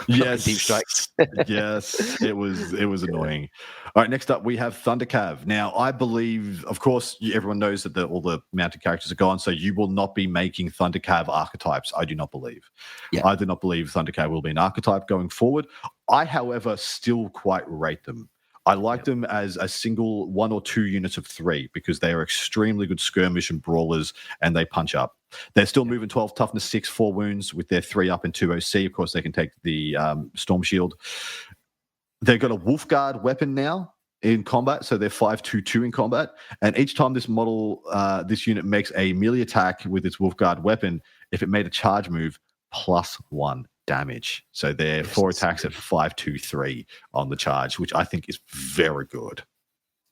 Yes, deep strikes. Yes, it was annoying. All right, next up we have Thundercav. Now, I believe, of course, everyone knows that all the mounted characters are gone, so you will not be making Thundercav archetypes. I do not believe. Yeah. I do not believe Thundercav will be an archetype going forward. I, however, still quite rate them. I like them as a single 1 or 2 units of 3 because they are extremely good skirmish and brawlers, and they punch up. They're still moving 12, toughness 6, 4 wounds with their 3 up and 2 OC. Of course, they can take the Storm Shield. They've got a Wolf Guard weapon now in combat, so they're 5/2/2 in combat. And each time this unit makes a melee attack with its Wolf Guard weapon, if it made a charge move, +1 damage. So they're 4 attacks at 5/2/3 on the charge, which I think is very good.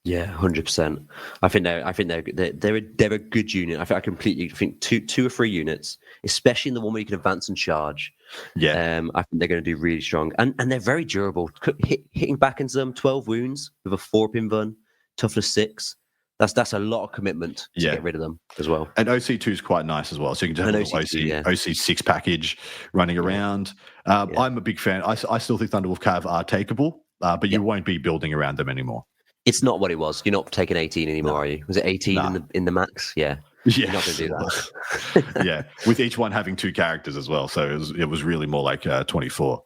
Yeah, 100%. I think they're a good unit. I completely think two or 3 units, especially in the one where you can advance and charge. Yeah, I think they're going to do really strong, and they're very durable. Hitting back into them, 12 wounds with a 4-pin run, toughness 6. That's a lot of commitment to get rid of them as well. And OC2 is quite nice as well. So you can have an OC 6 package running around. I'm a big fan. I still think Thunderwolf Cav are takeable, but you won't be building around them anymore. It's not what it was. You're not taking 18 anymore, are you? Was it 18 in the max? Yeah. Yeah. You're not going to do that. Yeah. With each one having 2 characters as well. So it was really more like 24.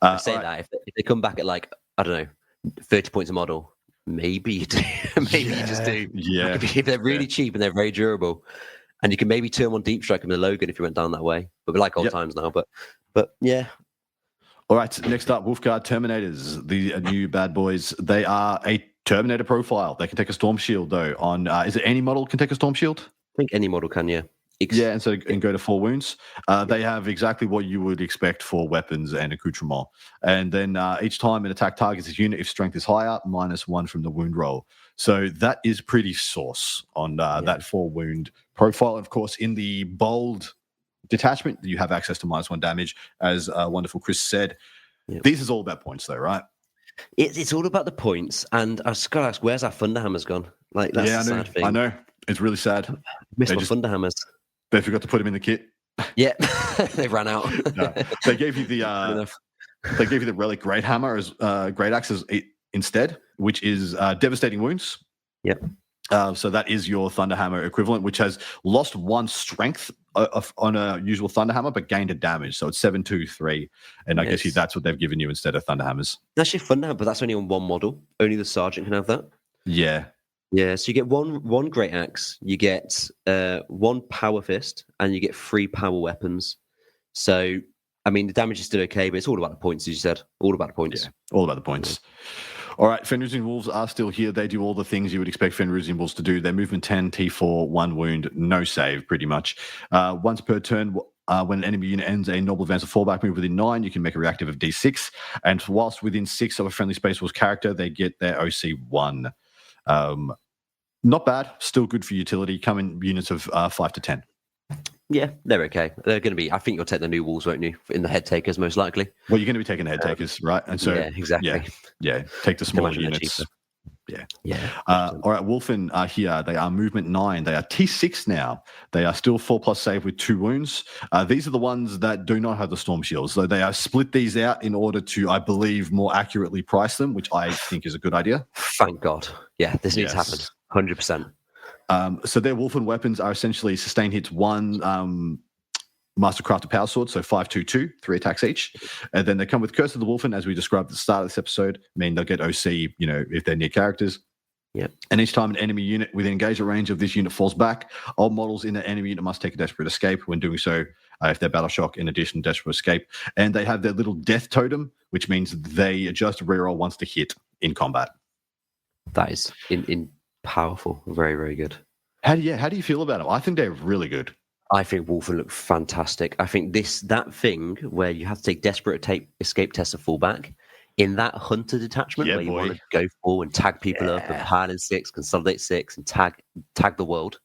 I say that if they come back at like, I don't know, 30 points a model, maybe you do. Maybe you just do. Yeah. If they're really cheap and they're very durable, and you can maybe turn on Deep Strike and the Logan if you went down that way. But we're like old times now. But yeah. All right. Next up, Wolfguard Terminators, the new bad boys. They are a Terminator profile. They can take a Storm Shield though. On is it any model can take a Storm Shield? I think any model can, yeah. And go to 4 wounds. They have exactly what you would expect for weapons and accoutrement. And then each time an attack targets a unit, if strength is higher, -1 from the wound roll. So that is pretty sauce on that 4 wound profile. Of course, in the bold detachment, you have access to -1 damage, as wonderful Chris said. Yep. This is all about points, though, right? It's all about the points, and I just gotta ask, where's our Thunderhammers gone? Like, that's the sad thing. I know. It's really sad. Missed my Thunderhammers. They forgot to put them in the kit. Yeah, they ran out. No. They gave you the relic Great Hammer as Great Axe instead, which is devastating wounds. Yep. So that is your Thunderhammer equivalent, which has lost 1 strength on a usual Thunderhammer, but gained a damage. So it's 7/2/3, and I guess that's what they've given you instead of Thunderhammers. That's your Thunderhammer, but that's only on 1 model. Only the Sergeant can have that. Yeah. Yeah, so you get one Great Axe, you get 1 Power Fist, and you get 3 power weapons. So, I mean, the damage is still okay, but it's all about the points, as you said. All about the points. Yeah, all about the points. All right, Fenrisian Wolves are still here. They do all the things you would expect Fenrisian Wolves to do. They're movement 10, T4, 1 wound, no save, pretty much. Once per turn, when an enemy unit ends a noble advance or fallback move within 9, you can make a reactive of D6. And whilst within 6 of a friendly Space Force character, they get their OC 1. Not bad. Still good for utility. Come in units of 5 to 10. Yeah, they're okay. They're going to be. I think you'll take the new Wolves, won't you? In the head takers, most likely. Well, you're going to be taking the head takers, right? And so, exactly. Yeah. Take the smaller units. Yeah. All right, Wolfen are here. They are movement 9. They are T6 now. They are still 4+ save with 2 wounds. These are the ones that do not have the Storm Shields. So they are split these out in order to, I believe, more accurately price them, which I think is a good idea. Thank God. Yeah, this needs to happen. 100%. So their Wolfen weapons are essentially sustain hits 1 Mastercrafted Power Sword, so 5/2/2, 3 attacks each. And then they come with Curse of the Wolfen, as we described at the start of this episode. I mean, they'll get OC, if they're near characters. Yeah. And each time an enemy unit within engagement range of this unit falls back, all models in the enemy unit must take a desperate escape. When doing so, if they're battle shock, in addition, desperate escape. And they have their little death totem, which means they adjust reroll once to hit in combat. That is in powerful. Very, very good. How do you feel about them? I think they're really good. I think Wolfen look fantastic. I think that thing where you have to take desperate escape tests to fall back, in that hunter detachment where you want to go forward and tag people up and pile in 6, consolidate 6, and tag the world.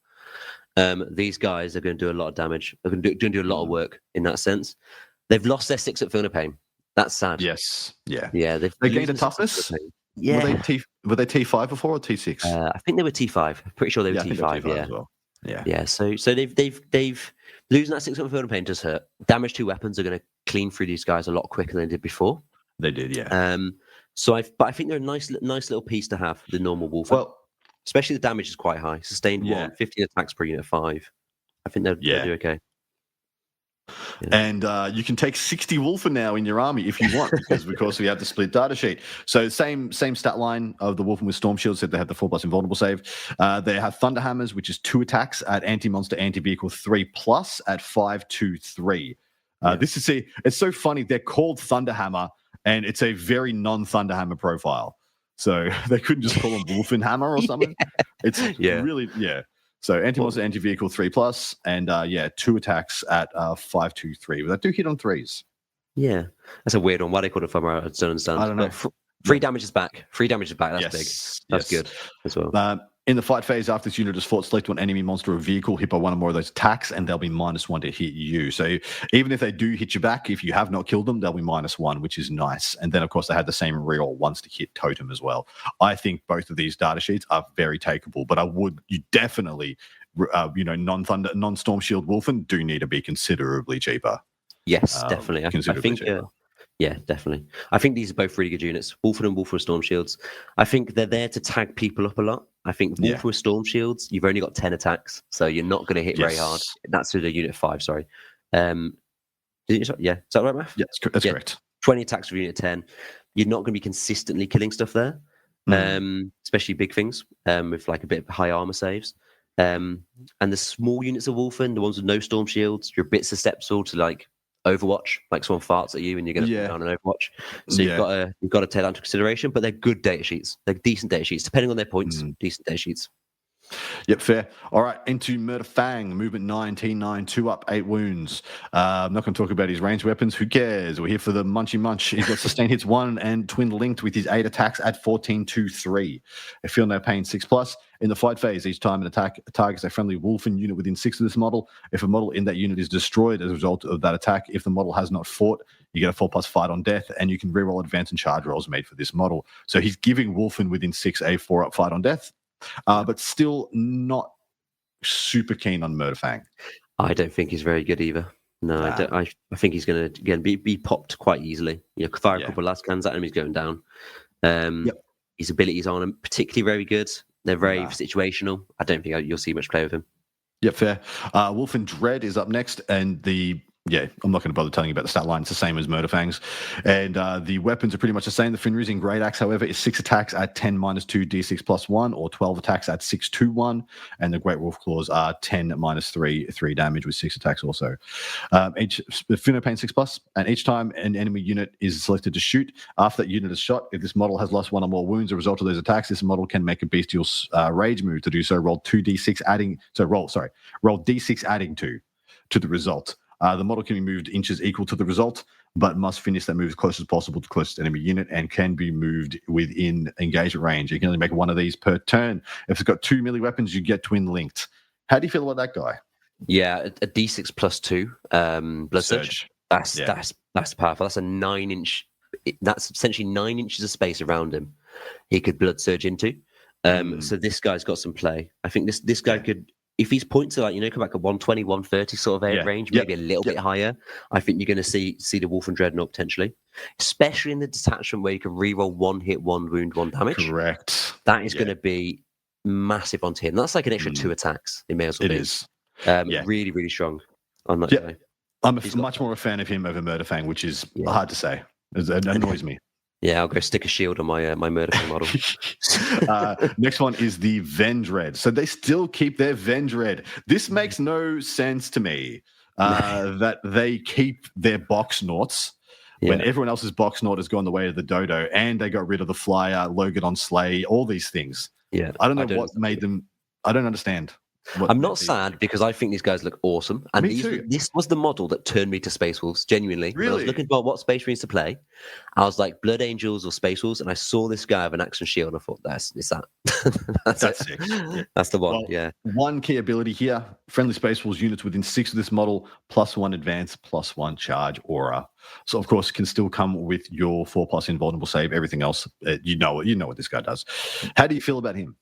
These guys are going to do a lot of damage. They're going to do a lot of work in that sense. They've lost their 6 at Feel No Pain. That's sad. Yes. Yeah. Yeah, They gained a toughness. Yeah, Were they T5 before or T6? I think they were T5. Pretty sure they were Yeah, I think they were T5. T5 Yeah, as well. Yeah. yeah. So they've losing that 6 field of pain does hurt. Damage 2 weapons are going to clean through these guys a lot quicker than they did before. They did, yeah. But I think they're a nice little piece to have. The normal Wolfen. Well, especially the damage is quite high. Sustained Yeah. 1, 15 attacks per unit of 5. I think they'll do okay. Yeah. And you can take 60 Wolfen now in your army if you want, because of course we have the split data sheet. So same stat line of the Wolfen with Storm Shield, said they have the 4+ invulnerable save. They have Thunder Hammers, which is 2 attacks at anti-monster, anti-vehicle 3+ at 5/2/3. This is it's so funny. They're called Thunder Hammer, and it's a very non-Thunder Hammer profile. So they couldn't just call them Wolfen Hammer or something. It's really. So anti-monster, anti-vehicle 3+, and 2 attacks at 5/2/3. But they do hit on 3s. Yeah, that's a weird one. Why they call it Thunder? I don't understand. I don't know. But free damage is back. Free damage is back. That's big. That's good as well. In the fight phase, after this unit is fought, select one enemy monster or vehicle hit by one or more of those attacks, and they'll be -1 to hit you. So even if they do hit you back, if you have not killed them, they'll be -1, which is nice. And then, of course, they had the same reroll once to hit Totem as well. I think both of these data sheets are very takeable, but you definitely, non-Storm Shield Wolfen do need to be considerably cheaper. Yes, definitely. I think. Yeah, definitely. I think these are both really good units. Wolfen and Wolfen with Storm Shields. I think they're there to tag people up a lot. I think Wolfen with Storm Shields, you've only got 10 attacks, so you're not going to hit very hard. That's with a unit 5, sorry. Is that right, Matt? Yeah, that's correct. 20 attacks with unit 10. You're not going to be consistently killing stuff there, especially big things with like a bit of high armor saves. And the small units of Wolfen, the ones with no Storm Shields, you're a bit susceptible to like Overwatch, like someone farts at you and you're going to put down an Overwatch. So you've got to take that into consideration. But they're good data sheets. They're decent data sheets, depending on their points. Decent data sheets. Yep, fair. All right, into Murder Fang, movement 9, T9, 2 up, 8 wounds. I'm not going to talk about his ranged weapons. Who cares? We're here for the munchy munch. He's got sustained hits 1 and twin linked with his 8 attacks at 14/2/3. They feel no pain 6+. In the fight phase, each time an attack targets a friendly Wolfen unit within 6 of this model. If a model in that unit is destroyed as a result of that attack, if the model has not fought, you get a 4+ fight on death, and you can reroll advance and charge rolls made for this model. So he's giving Wolfen within 6 a 4-up fight on death. But still not super keen on Murder Fang. I don't think he's very good either. No, I think he's going to again be popped quite easily. Fire a couple of last cans at him, he's going down. His abilities aren't particularly very good. They're very situational. I don't think you'll see much play with him. Yeah, fair. Wolfen Dread is up next, and I'm not going to bother telling you about the stat line. It's the same as Murder Fangs. And the weapons are pretty much the same. The Fenrisian Great Axe, however, is 6 attacks at 10 -2 D6 +1, or 12 attacks at 6/2/1. And the Great Wolf Claws are 10 -3 damage with 6 attacks also. Each Finno Pain 6+, and each time an enemy unit is selected to shoot, after that unit is shot, if this model has lost 1 or more wounds as a result of those attacks, this model can make a bestial rage move. To do so, roll 2d6 roll d6 adding 2 to the result. The model can be moved inches equal to the result, but must finish that move as close as possible to the closest enemy unit, and can be moved within engagement range. You can only make 1 of these per turn. If it's got 2 melee weapons, you get twin linked. How do you feel about that guy? Yeah, a D6 +2 blood surge. That's powerful. That's a 9-inch. That's essentially 9 inches of space around him. He could blood surge into. So this guy's got some play. I think this guy could. If he's points to come back at 120, 130 sort of range, maybe a little bit higher, I think you're going to see the Wolfen Dreadnought potentially, especially in the detachment where you can reroll 1 hit, 1 wound, 1 damage. Correct. That is going to be massive onto him. That's like an extra 2 attacks. It may as well be. It is. Really, really strong on that guy. I'm much more a fan of him over Murder Fang, which is hard to say. It annoys me. Yeah, I'll go stick a shield on my Murder Fang model. Next one is the Vendread. So they still keep their Vendread. This makes no sense to me that they keep their box noughts when everyone else's box nought has gone the way of the Dodo, and they got rid of the Flyer, Logan on Slay, all these things. Yeah, I don't know what made them. I don't understand. I'm not sad because I think these guys look awesome. And this was the model that turned me to Space Wolves, genuinely. Really? When I was looking for what Space Marines to play, I was like, Blood Angels or Space Wolves, and I saw this guy with an axe and shield, and I thought, it's that. That's sick. Yeah. That's the one, well, yeah. One key ability here, friendly Space Wolves units within 6 of this model, +1 advance, +1 charge aura. So, of course, it can still come with your 4+ invulnerable save, everything else. You know what this guy does. How do you feel about him?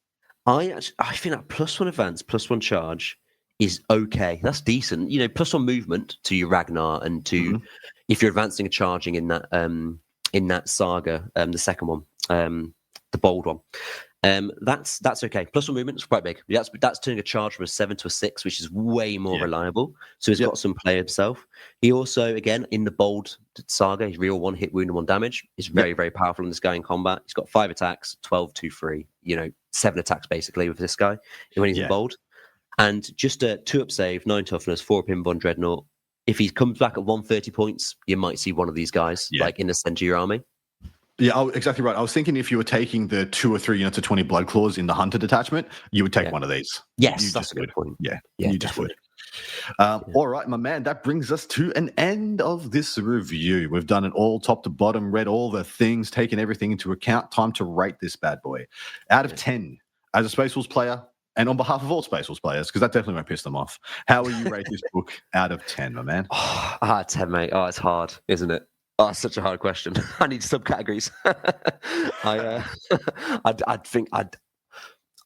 I think that +1 advance, +1 charge is okay. That's decent. +1 movement to your Ragnar and to if you're advancing and charging in that saga, the second one, the bold one. That's okay. +1 movement is quite big. That's turning a charge from a 7 to a 6, which is way more reliable. So he's got some play himself. He also, again, in the bold saga, his real 1 hit wound and 1 damage is very, very powerful on this guy in combat. He's got 5 attacks, 12, 2, 3. 7 attacks basically with this guy when he's in bold. And just a 2-up save, 9 toughness, 4-up invuln dreadnought. If he comes back at 130 points, you might see one of these guys like in the center of your army. Yeah, exactly right. I was thinking if you were taking the 2 or 3 units of 20 blood claws in the hunter detachment, you would take one of these. Yes, that's a good point. Yeah, you just would. All right, my man, that brings us to an end of this review. We've done it all top to bottom, read all the things, taken everything into account. Time to rate this bad boy. Out of 10, as a Space Wolves player, and on behalf of all Space Wolves players, because that definitely won't piss them off, how will you rate this book out of 10, my man? 10, mate. It's hard, isn't it? Oh, it's such a hard question. I need subcategories.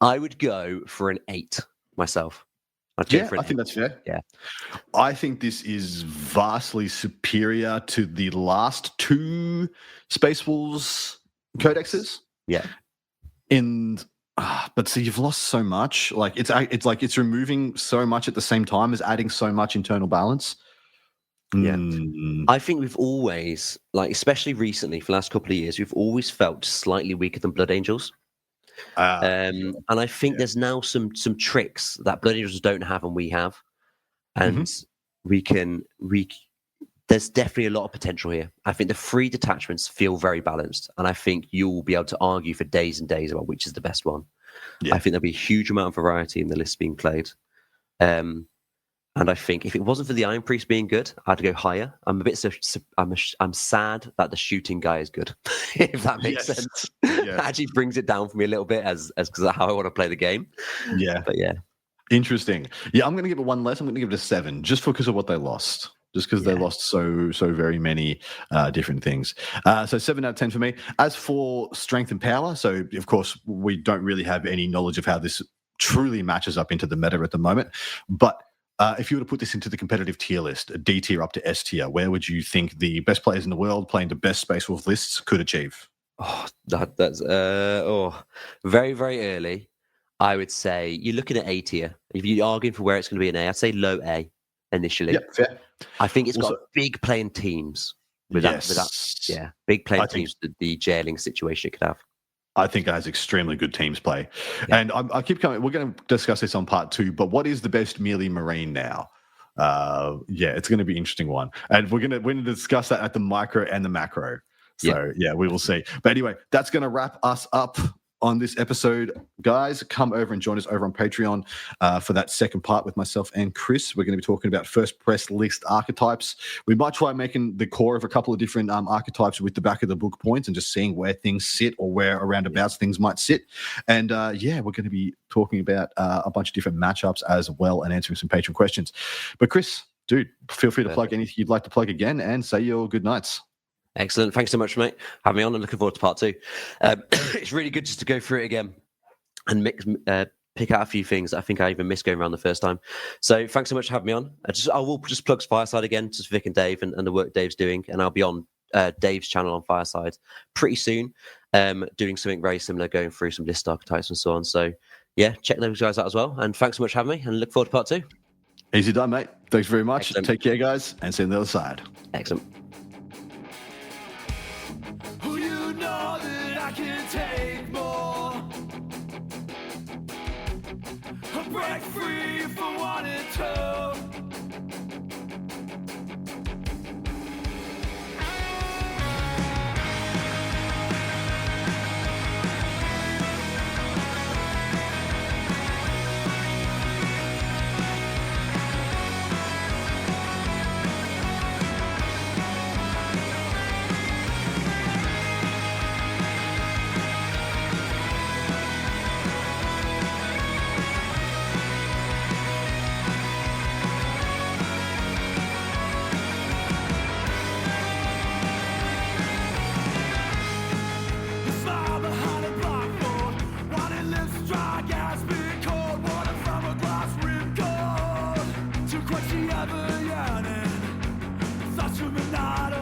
I would go for an 8 myself. I think that's fair. Yeah. I think this is vastly superior to the last 2 Space Wolves codexes. Yeah. But see, you've lost so much. Like it's removing so much at the same time as adding so much internal balance. Yeah, I think we've always, especially recently for the last couple of years, we've always felt slightly weaker than Blood Angels. And I think there's now some tricks that Blood Angels don't have and we have, and there's definitely a lot of potential here. I think the 3 detachments feel very balanced, and I think you'll be able to argue for days and days about which is the best one. I think there'll be a huge amount of variety in the list being played. And I think if it wasn't for the Iron Priest being good, I'd go higher. I'm sad that the shooting guy is good, if that makes sense. It actually brings it down for me a little bit as because of how I want to play the game. Yeah, but interesting. Yeah, I'm going to give it 1 less. I'm going to give it a 7, just because of what they lost. Just because they lost so very many different things. So 7 out of 10 for me. As for strength and power, so of course we don't really have any knowledge of how this truly matches up into the meta at the moment, but if you were to put this into the competitive tier list, D tier up to S tier, where would you think the best players in the world playing the best Space Wolf lists could achieve? That's very, very early. I would say you're looking at A tier. If you're arguing for where it's going to be an A, I'd say low A initially. Yeah, fair. I think it's got big playing teams with that. Big playing teams. The jailing situation it could have. I think it has extremely good teams play. Yeah. And I keep coming. We're going to discuss this on part 2, but what is the best melee Marine now? It's going to be an interesting one. And we're going to discuss that at the micro and the macro. So, we will see. But anyway, that's going to wrap us up on this episode. Guys, come over and join us over on Patreon for that second part with myself and Chris. We're going to be talking about first press list archetypes. We might try making the core of a couple of different archetypes with the back of the book points and just seeing where things sit or where aroundabouts things might sit. And we're going to be talking about a bunch of different matchups as well and answering some Patreon questions. But Chris, dude, feel free to plug anything you'd like to plug again and say your good nights. Excellent. Thanks so much, mate. Having me on. I'm looking forward to part 2. It's really good just to go through it again and pick out a few things that I think I even missed going around the first time. So thanks so much for having me on. I will just plug Fireside again, just Vic and Dave and the work Dave's doing. And I'll be on Dave's channel on Fireside pretty soon, doing something very similar, going through some list archetypes and so on. So check those guys out as well. And thanks so much for having me and look forward to part 2. Easy done, mate. Thanks very much. Excellent. Take care, guys, and see you on the other side. Excellent. Break free for 1 and 2. quite the ever yearning. Thoughts from an idol.